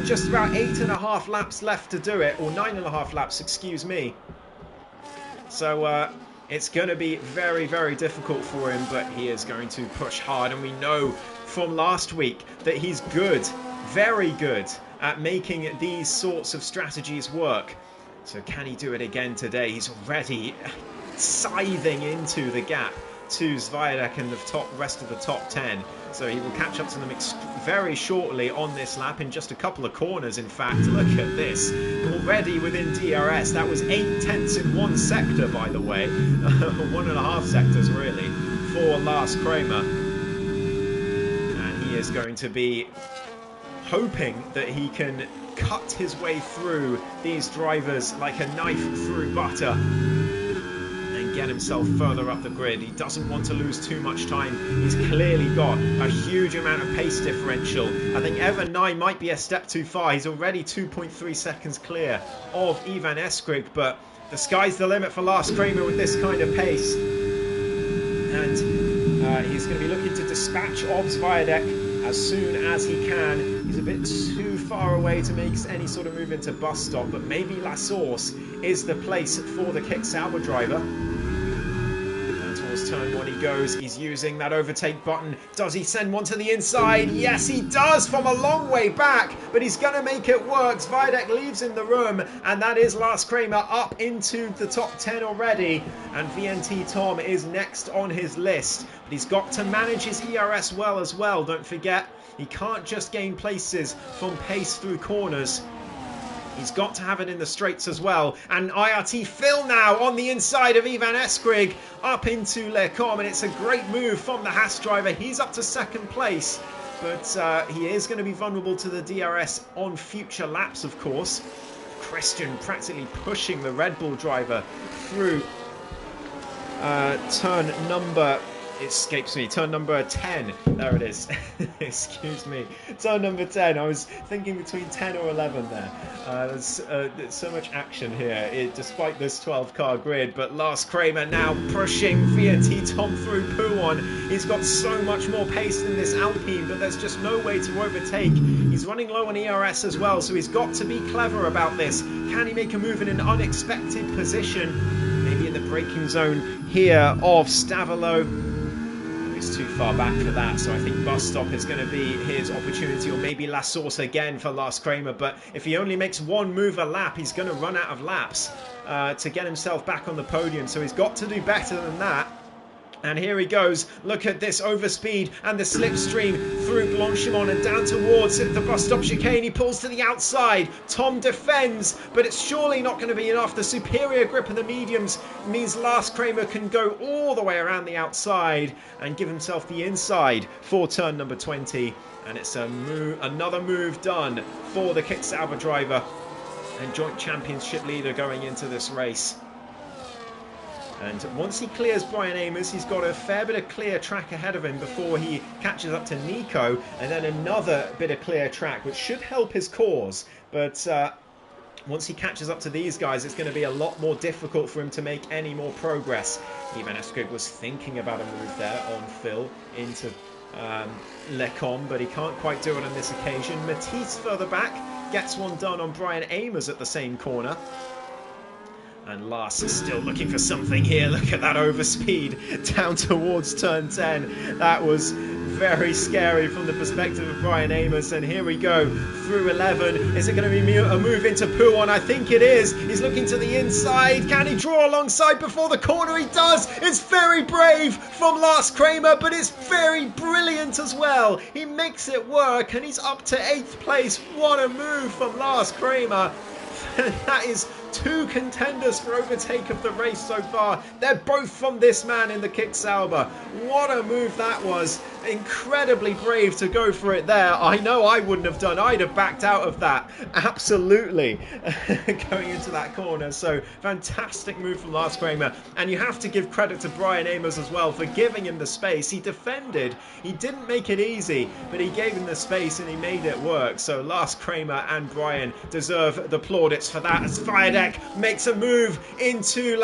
just about 8.5 laps left to do it, or 9.5 laps, excuse me. So it's going to be very difficult for him, but he is going to push hard, and we know from last week that he's good, very good at making these sorts of strategies work. So can he do it again today? He's already scything into the gap to Zviadek and the rest of the top 10. So he will catch up to them very shortly on this lap, in just a couple of corners, in fact. Look at this. Already within DRS. That was 8 tenths in one sector, by the way. 1.5 sectors, really, for Lars Kramer. And he is going to be hoping that he can cut his way through these drivers like a knife through butter and get himself further up the grid. He doesn't want to lose too much time. He's clearly got a huge amount of pace differential. I think Evan Nye might be a step too far. He's already 2.3 seconds clear of Ivan Eskrig, but the sky's the limit for Lars Kramer with this kind of pace. And he's going to be looking to dispatch of Zviadek as soon as he can. He's a bit too far away to make any sort of move into bus stop, but maybe La Source is the place for the Kick Sauber driver. And towards turn 1 he goes. He's using that overtake button. Does he send one to the inside? Yes, he does, from a long way back, but he's going to make it work. Zviadek leaves in the room, and that is Lars Kramer up into the top 10 already. And VNT Tom is next on his list. But he's got to manage his ERS well as well, don't forget. He can't just gain places from pace through corners. He's got to have it in the straights as well. And IRT Phil now on the inside of Ivan Eskrig up into Lecom. And it's a great move from the Haas driver. He's up to second place. But he is going to be vulnerable to the DRS on future laps, of course. Christian practically pushing the Red Bull driver through turn number... turn number 10. There it is. Excuse me. Turn number 10. I was thinking between 10 or 11 there. There's so much action here, despite this 12-car grid. But Lars Kramer now pushing VNT Tom through Pouon. He's got so much more pace than this Alpine, but there's just no way to overtake. He's running low on ERS as well, so he's got to be clever about this. Can he make a move in an unexpected position? Maybe in the braking zone here of Stavolo. He's too far back for that, so I think bus stop is going to be his opportunity, or maybe La Source again for Lars Kramer. But if he only makes one move a lap, he's going to run out of laps to get himself back on the podium, so he's got to do better than that. And here he goes. Look at this overspeed and the slipstream through Blanchimont and down towards the bus stop chicane. He pulls to the outside. Tom defends, but it's surely not going to be enough. The superior grip of the mediums means Lars Kramer can go all the way around the outside and give himself the inside for turn number 20. And it's another move done for the Kick Sauber driver and joint championship leader going into this race. And once he clears Brian Amers, he's got a fair bit of clear track ahead of him before he catches up to Nico, and then another bit of clear track, which should help his cause. But once he catches up to these guys, it's going to be a lot more difficult for him to make any more progress. Ivan Eskrig was thinking about a move there on Phil into Lecombe, but he can't quite do it on this occasion. Matisse further back gets one done on Brian Amers at the same corner. And Lars is still looking for something here. Look at that overspeed down towards turn 10. That was very scary from the perspective of Brian Amers. And here we go through 11. Is it going to be a move into Pouon? I think it is. He's looking to the inside. Can he draw alongside before the corner? He does. It's very brave from Lars Kramer, but it's very brilliant as well. He makes it work and he's up to 8th place. What a move from Lars Kramer. That is 2 contenders for overtake of the race so far. They're both from this man in the Kick-Sauber. What a move that was. Incredibly brave to go for it there. I know I wouldn't have done. I'd have backed out of that. Absolutely. Going into that corner. So fantastic move from Lars Kramer. And you have to give credit to Brian Amers as well for giving him the space. He defended. He didn't make it easy, but he gave him the space and he made it work. So Lars Kramer and Brian deserve the plaudits for that, as Firedek makes a move into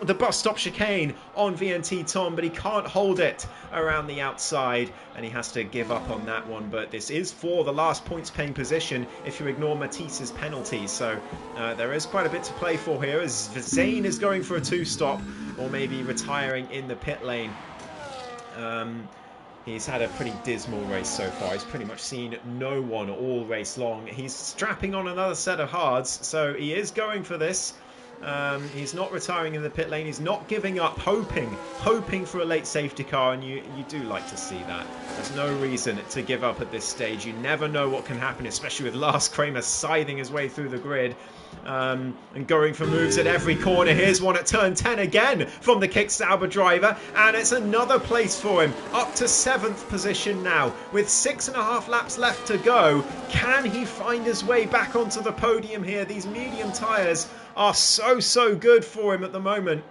the bus stop chicane on VNT Tom, but he can't hold it around the outside and he has to give up on that one. But this is for the last points paying position if you ignore Matisse's penalty, so there is quite a bit to play for here, as Zane is going for a 2-stop or maybe retiring in the pit lane. He's had a pretty dismal race so far. He's pretty much seen no one all race long. He's strapping on another set of hards, so he is going for this. He's not retiring in the pit lane. He's not giving up, hoping for a late safety car, and you do like to see that. There's no reason to give up at this stage. You never know what can happen, especially with Lars Kramer scything his way through the grid. And going for moves at every corner. Here's one at turn 10 again from the Kick-Sauber driver, and it's another place for him, up to 7th position now with 6.5 laps left to go. Can he find his way back onto the podium here? These medium tyres are so good for him at the moment.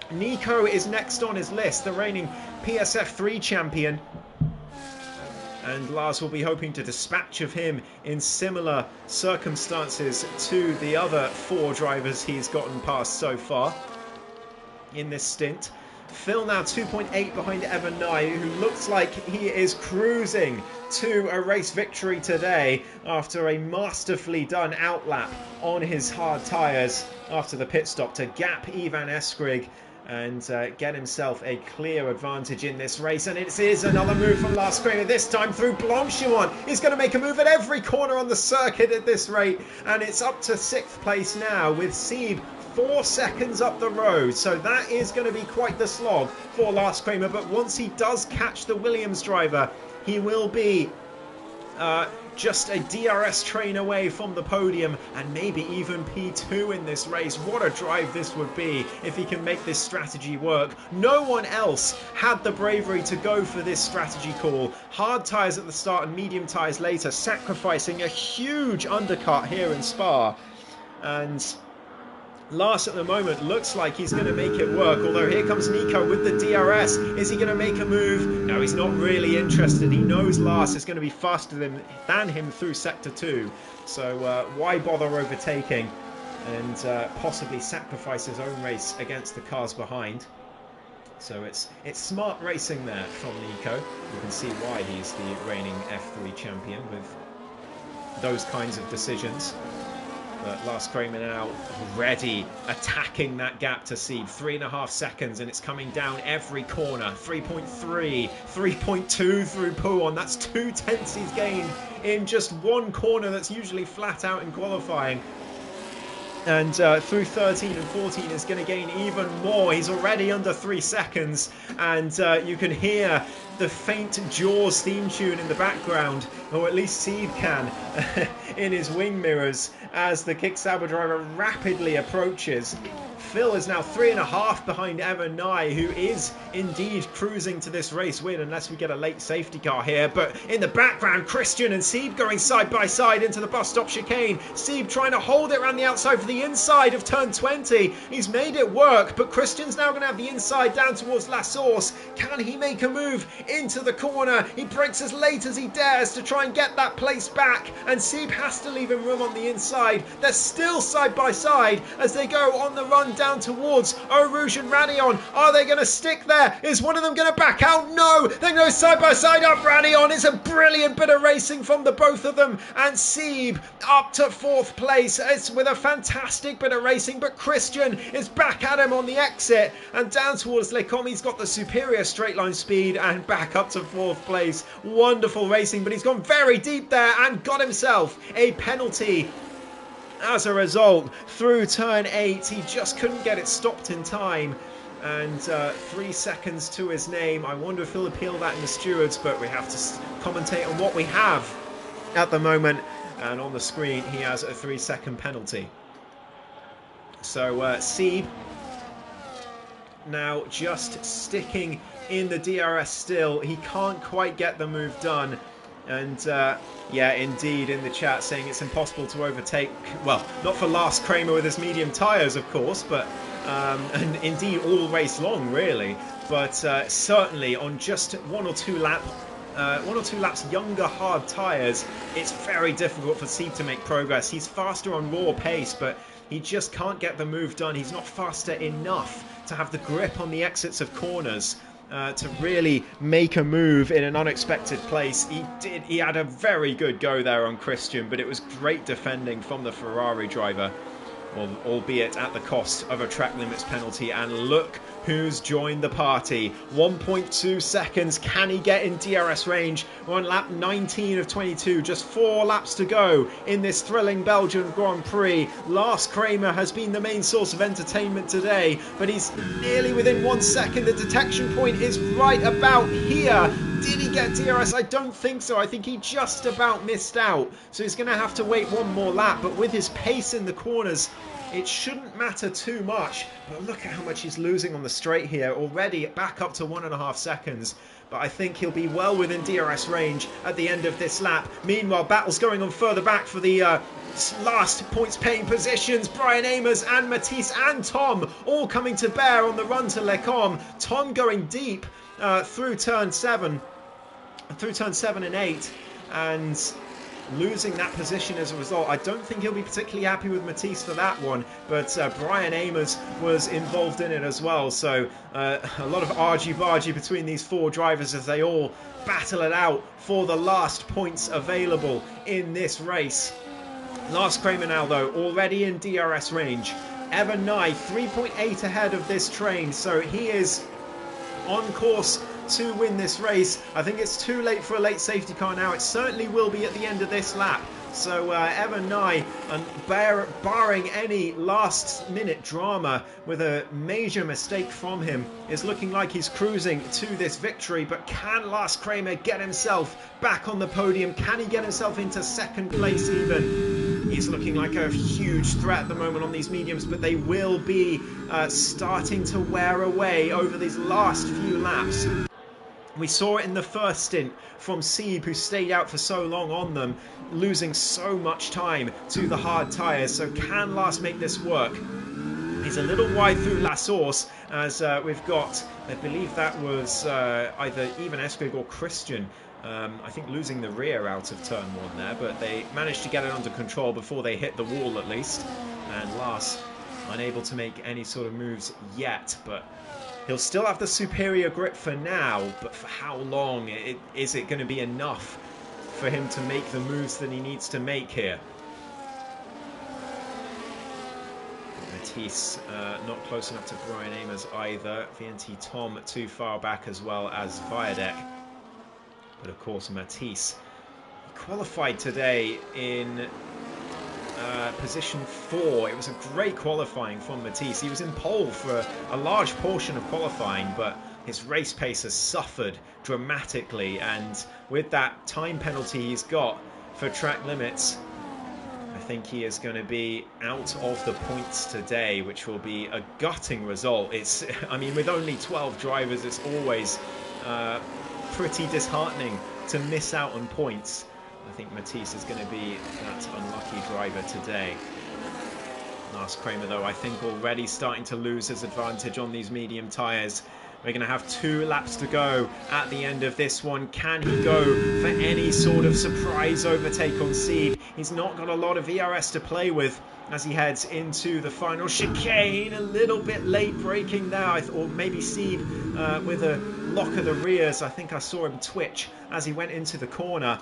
Nico is next on his list, the reigning PSF3 champion, and Lars will be hoping to dispatch of him in similar circumstances to the other 4 drivers he's gotten past so far in this stint. Phil now 2.8 behind Evan Nye, who looks like he is cruising to a race victory today after a masterfully done outlap on his hard tyres after the pit stop to gap Ivan Eskrig and get himself a clear advantage in this race. And it is another move from Lars Kramer, this time through Blanchimont. He's going to make a move at every corner on the circuit at this rate, and it's up to 6th place now with Sieb 4 seconds up the road. So that is going to be quite the slog for Lars Kramer, but once he does catch the Williams driver, he will be just a DRS train away from the podium and maybe even P2 in this race. What a drive this would be if he can make this strategy work. No one else had the bravery to go for this strategy call. Hard tyres at the start and medium tyres later, sacrificing a huge undercut here in Spa. And Lars at the moment looks like he's going to make it work, although here comes Nico with the DRS. Is he going to make a move? No, he's not really interested. He knows Lars is going to be faster than him through Sector 2, so why bother overtaking and possibly sacrifice his own race against the cars behind. So it's smart racing there from Nico. You can see why he's the reigning F3 champion with those kinds of decisions. But Lars Kramer now already attacking that gap to Sieb. 3.5 seconds, and it's coming down every corner. 3.3, 3.2 through Pouon. That's 0.2 he's gained in just one corner that's usually flat out in qualifying. And through 13 and 14 is going to gain even more. He's already under 3 seconds, and you can hear the faint Jaws theme tune in the background, or at least Steve can, in his wing mirrors as the Kick Sauber driver rapidly approaches. Phil is now 3.5 behind Evan Nye, who is indeed cruising to this race win unless we get a late safety car here. But in the background, Christian and Sieb going side by side into the bus stop chicane. Sieb trying to hold it around the outside for the inside of turn 20. He's made it work, but Christian's now going to have the inside down towards La Source. Can he make a move into the corner? He brakes as late as he dares to try and get that place back, and Sieb has to leave him room on the inside. They're still side by side as they go on the run down towards Eau Rouge and Radion. Are they going to stick there? Is one of them going to back out? No! They go side by side up Radion. It's a brilliant bit of racing from the both of them. And Sieb up to 4th place. It's with a fantastic bit of racing, but Christian is back at him on the exit. And down towards Les Combes, he's got the superior straight line speed and back up to 4th place. Wonderful racing, but he's gone very deep there and got himself a penalty. As a result, through turn 8, he just couldn't get it stopped in time. And 3 seconds to his name. I wonder if he'll appeal that in the stewards, but we have to commentate on what we have at the moment. And on the screen, he has a 3-second penalty. So Sieb now just sticking in the DRS still. He can't quite get the move done. And yeah, indeed, in the chat saying it's impossible to overtake. Well, not for Lars Kramer with his medium tyres, of course, but and indeed all race long, really. But certainly on just one or two laps younger hard tyres, it's very difficult for Sieb to make progress. He's faster on raw pace, but he just can't get the move done. He's not faster enough to have the grip on the exits of corners. To really make a move in an unexpected place. He had a very good go there on Christian, but it was great defending from the Ferrari driver, albeit at the cost of a track limits penalty. And look who's joined the party. 1.2 seconds. Can he get in DRS range? We're on lap 19 of 22. Just 4 laps to go in this thrilling Belgian Grand Prix. Lars Kramer has been the main source of entertainment today, but he's nearly within 1 second. The detection point is right about here. Did he get DRS? I don't think so. I think he just about missed out. So he's going to have to wait one more lap. But with his pace in the corners, it shouldn't matter too much. But look at how much he's losing on the straight here. Already back up to 1.5 seconds. But I think he'll be well within DRS range at the end of this lap. Meanwhile, battle's going on further back for the last points paying positions. Brian Amers and Matisse and Tom all coming to bear on the run to Les Combes. Tom going deep through turn 7 and 8, and losing that position as a result. I don't think he'll be particularly happy with Matisse for that one, but Brian Amers was involved in it as well. So a lot of argy-bargy between these 4 drivers as they all battle it out for the last points available in this race. Lars Kramer now, though, already in DRS range. Evan Nye 3.8 ahead of this train, so he is on course to win this race. I think it's too late for a late safety car now. It certainly will be at the end of this lap. So Evan Nye, barring any last minute drama with a major mistake from him, is looking like he's cruising to this victory. But can Lars Kramer get himself back on the podium? Can he get himself into 2nd place even? He's looking like a huge threat at the moment on these mediums, but they will be starting to wear away over these last few laps. We saw it in the first stint from Sieb, who stayed out for so long on them, losing so much time to the hard tyres. So can Lars make this work? He's a little wide through La Source, as we've got, I believe that was either even Eskrig or Christian, I think losing the rear out of turn 1 there, but they managed to get it under control before they hit the wall at least. And Lars unable to make any sort of moves yet, but he'll still have the superior grip for now, but for how long? Is it going to be enough for him to make the moves that he needs to make here? Matisse not close enough to Brian Amers either. VNT Tom too far back, as well as Viadec. But of course Matisse qualified today in position 4. It was a great qualifying from Matisse. He was in pole for a large portion of qualifying, but his race pace has suffered dramatically, and with that time penalty he's got for track limits, I think he is going to be out of the points today, which will be a gutting result. I mean, with only 12 drivers, it's always pretty disheartening to miss out on points. I think Matisse is going to be that unlucky driver today. Lars Kramer, though, I think already starting to lose his advantage on these medium tyres. We're going to have 2 laps to go at the end of this one. Can he go for any sort of surprise overtake on Sieb? He's not got a lot of ERS to play with as he heads into the final chicane. A little bit late braking there. I thought maybe Sieb with a lock of the rears. I think I saw him twitch as he went into the corner.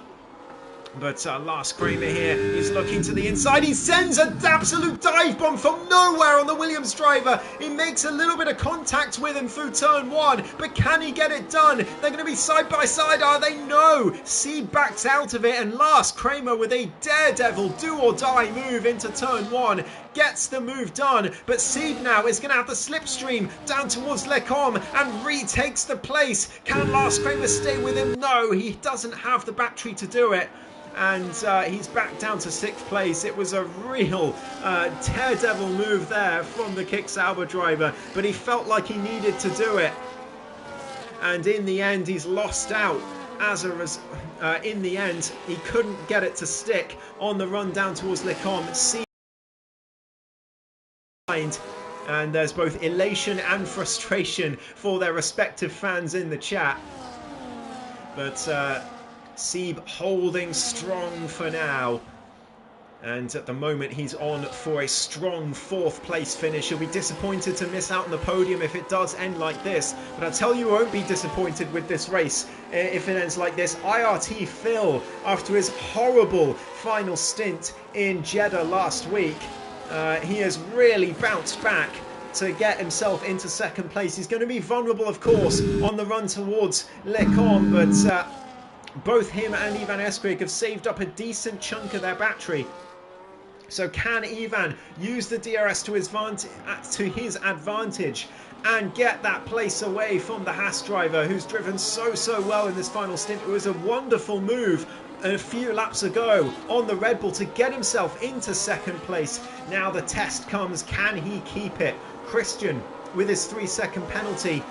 But Lars Kramer here is looking to the inside. He sends an absolute dive bomb from nowhere on the Williams driver. He makes a little bit of contact with him through turn 1. But can he get it done? They're going to be side by side, are they? No. Sieb backs out of it. And Lars Kramer with a daredevil do or die move into turn 1. Gets the move done. But Sieb now is going to have the slipstream down towards Lecombe and retakes the place. Can Lars Kramer stay with him? No, he doesn't have the battery to do it. And he's back down to 6th place. It was a real daredevil move there from the Kick Sauber driver, but he felt like he needed to do it. And in the end, he's lost out. In the end, he couldn't get it to stick on the run down towards Lecombe. And there's both elation and frustration for their respective fans in the chat. But Sieb holding strong for now, and at the moment he's on for a strong 4th place finish. He'll be disappointed to miss out on the podium if it does end like this, but I tell you, won't be disappointed with this race if it ends like this. IRT Phil, after his horrible final stint in Jeddah last week, he has really bounced back to get himself into 2nd place. He's going to be vulnerable, of course, on the run towards Lecombe, but both him and Ivan Eskrig have saved up a decent chunk of their battery. So can Ivan use the DRS to his advantage and get that place away from the Haas driver, who's driven so well in this final stint? It was a wonderful move a few laps ago on the Red Bull to get himself into 2nd place. Now the test comes. Can he keep it? Christian, with his 3-second penalty,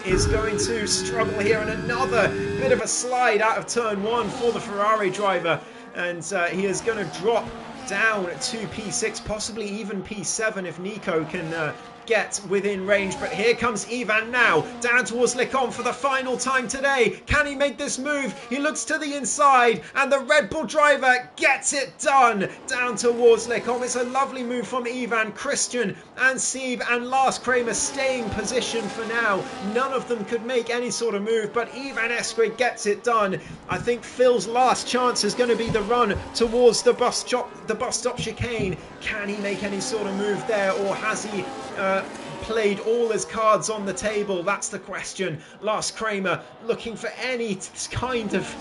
is going to struggle here, and another bit of a slide out of turn 1 for the Ferrari driver, and he is going to drop down to P6, possibly even P7 if Nico can get within range. But here comes Ivan now, down towards Lecombe for the final time today. Can he make this move? He looks to the inside, and the Red Bull driver gets it done down towards Lecombe. It's a lovely move from Ivan. Christian and Sieb and Lars Kramer staying position for now. None of them could make any sort of move, but Ivan Eskrig gets it done. I think Phil's last chance is going to be the run towards the bus stop chicane. Can he make any sort of move there, or has he played all his cards on the table? That's the question. Lars Kramer looking for any kind of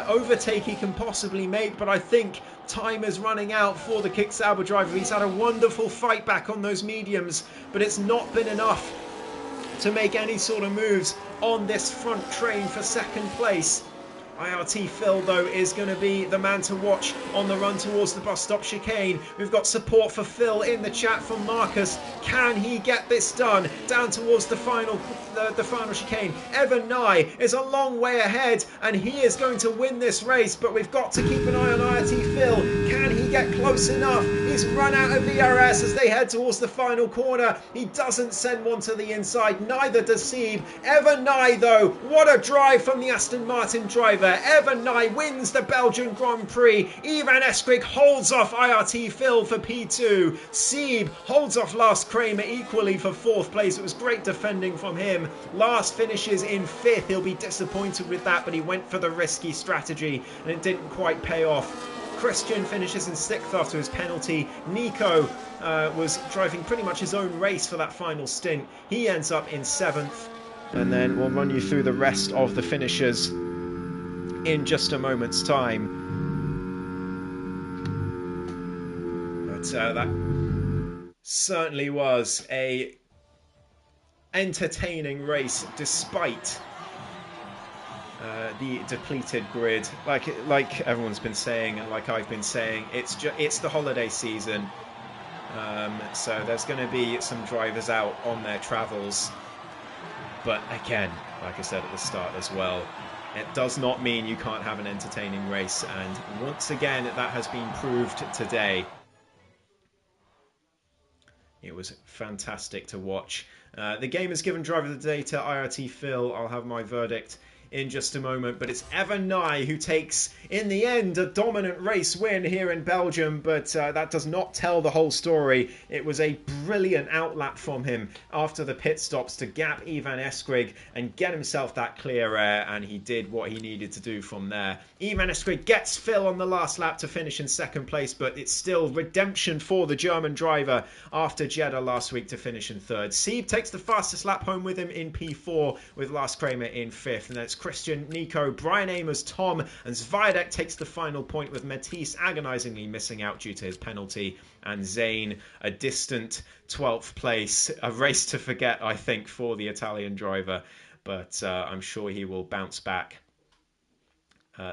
overtake he can possibly make, but I think time is running out for the Kick Sauber driver. He's had a wonderful fight back on those mediums, but it's not been enough to make any sort of moves on this front train for 2nd place. IRT Phil, though, is going to be the man to watch on the run towards the bus stop chicane. We've got support for Phil in the chat from Marcus. Can he get this done down towards the final chicane? Evan Nye is a long way ahead, and he is going to win this race, but we've got to keep an eye on IRT Phil. Can he get close enough? He's run out of ERS as they head towards the final corner. He doesn't send one to the inside, neither does Sieb. Evan Nye, though, what a drive from the Aston Martin driver. Evan Nye wins the Belgian Grand Prix. Ivan Eskrig holds off IRT Phil for P2. Sieb holds off Lars Kramer equally for 4th place. It was great defending from him. Lars finishes in 5th. He'll be disappointed with that, but he went for the risky strategy and it didn't quite pay off. Christian finishes in 6th after his penalty. Nico was driving pretty much his own race for that final stint. He ends up in 7th. And then we'll run you through the rest of the finishers in just a moment's time. But that certainly was a entertaining race despite the depleted grid. Like everyone's been saying, and like I've been saying, it's the holiday season, so there's going to be some drivers out on their travels. But again, like I said at the start as well, it does not mean you can't have an entertaining race, and once again that has been proved today. It was fantastic to watch. The game has given driver of the day to IRT Phil. I'll have my verdict in just a moment, but it's Evan Nye who takes, in the end, a dominant race win here in Belgium, but that does not tell the whole story. It was a brilliant outlap from him after the pit stops to gap Ivan Eskrig and get himself that clear air, and he did what he needed to do from there. Ivan Eskrig gets Phil on the last lap to finish in second place, but it's still redemption for the German driver after Jeddah last week to finish in third. Sieb takes the fastest lap home with him in P4, with Lars Kramer in fifth, and then it's Christian, Nico, Brian Amos, Tom, and Zviadek takes the final point, with Matisse agonisingly missing out due to his penalty, and Zane a distant 12th place. A race to forget, I think, for the Italian driver, but I'm sure he will bounce back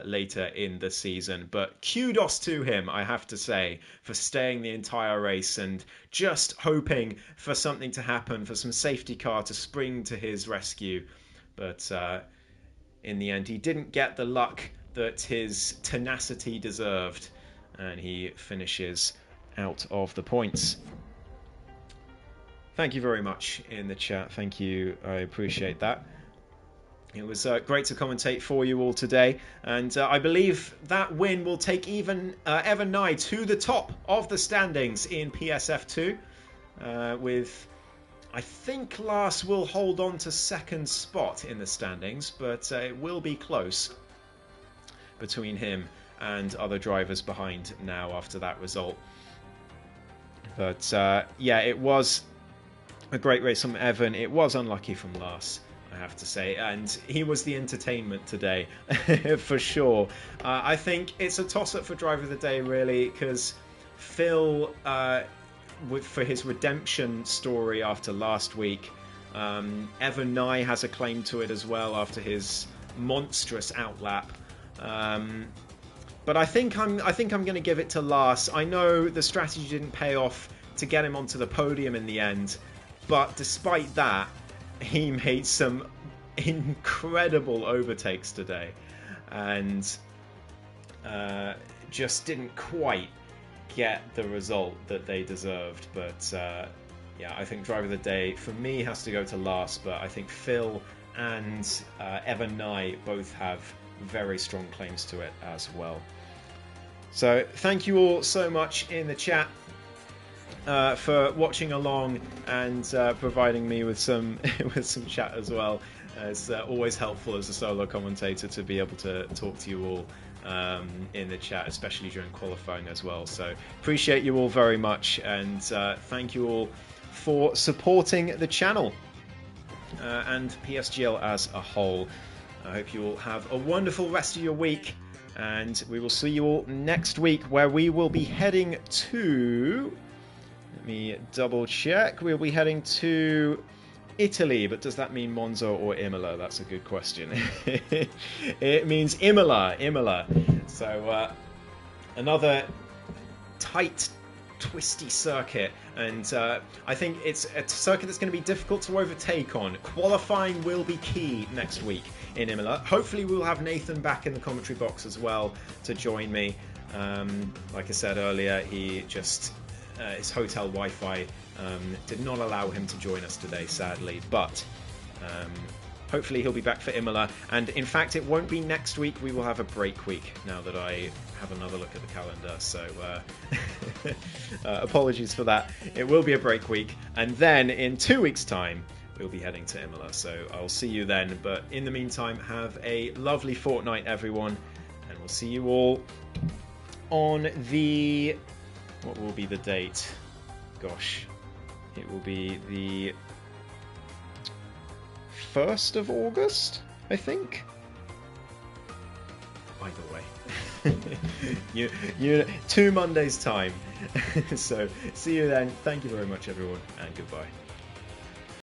later in the season. But kudos to him, I have to say, for staying the entire race and just hoping for something to happen, for some safety car to spring to his rescue. But in the end, he didn't get the luck that his tenacity deserved, and he finishes out of the points. Thank you very much in the chat. Thank you. I appreciate that. It was great to commentate for you all today, and I believe that win will take even Evan Nye to the top of the standings in PSF2, with, I think, Lars will hold on to second spot in the standings, but it will be close between him and other drivers behind now after that result. But yeah, it was a great race from Evan. It was unlucky from Lars, I have to say, and he was the entertainment today for sure. I think it's a toss-up for driver of the day, really, because Phil, for his redemption story after last week, Evan Nye has a claim to it as well after his monstrous outlap. But I think I'm going to give it to Lars. I know the strategy didn't pay off to get him onto the podium in the end, but despite that, he made some incredible overtakes today, and just didn't quite get the result that they deserved. But yeah, I think driver of the day for me has to go to Lars, but I think Phil and Evan Nye both have very strong claims to it as well. So thank you all so much in the chat for watching along and providing me with some with some chat as well. It's always helpful as a solo commentator to be able to talk to you all in the chat, especially during qualifying as well. So appreciate you all very much, and thank you all for supporting the channel and PSGL as a whole. I hope you all have a wonderful rest of your week, and we will see you all next week, where we will be heading to... Let me double check. We'll be heading to Italy, but does that mean Monza or Imola? That's a good question. It means Imola. So another tight, twisty circuit, and I think it's a circuit that's going to be difficult to overtake on. Qualifying will be key next week in Imola. Hopefully we'll have Nathan back in the commentary box as well to join me. Like I said earlier, he just his hotel Wi-Fi did not allow him to join us today, sadly, but hopefully he'll be back for Imola. And in fact, it won't be next week. We will have a break week now that I have another look at the calendar, so apologies for that. It will be a break week, and then in 2 weeks' time we'll be heading to Imola, so I'll see you then. But in the meantime, have a lovely fortnight, everyone, and we'll see you all on the... What will be the date? Gosh, it will be the 1st of August, I think. Either way, you 2 Mondays time. So see you then. Thank you very much, everyone, and goodbye.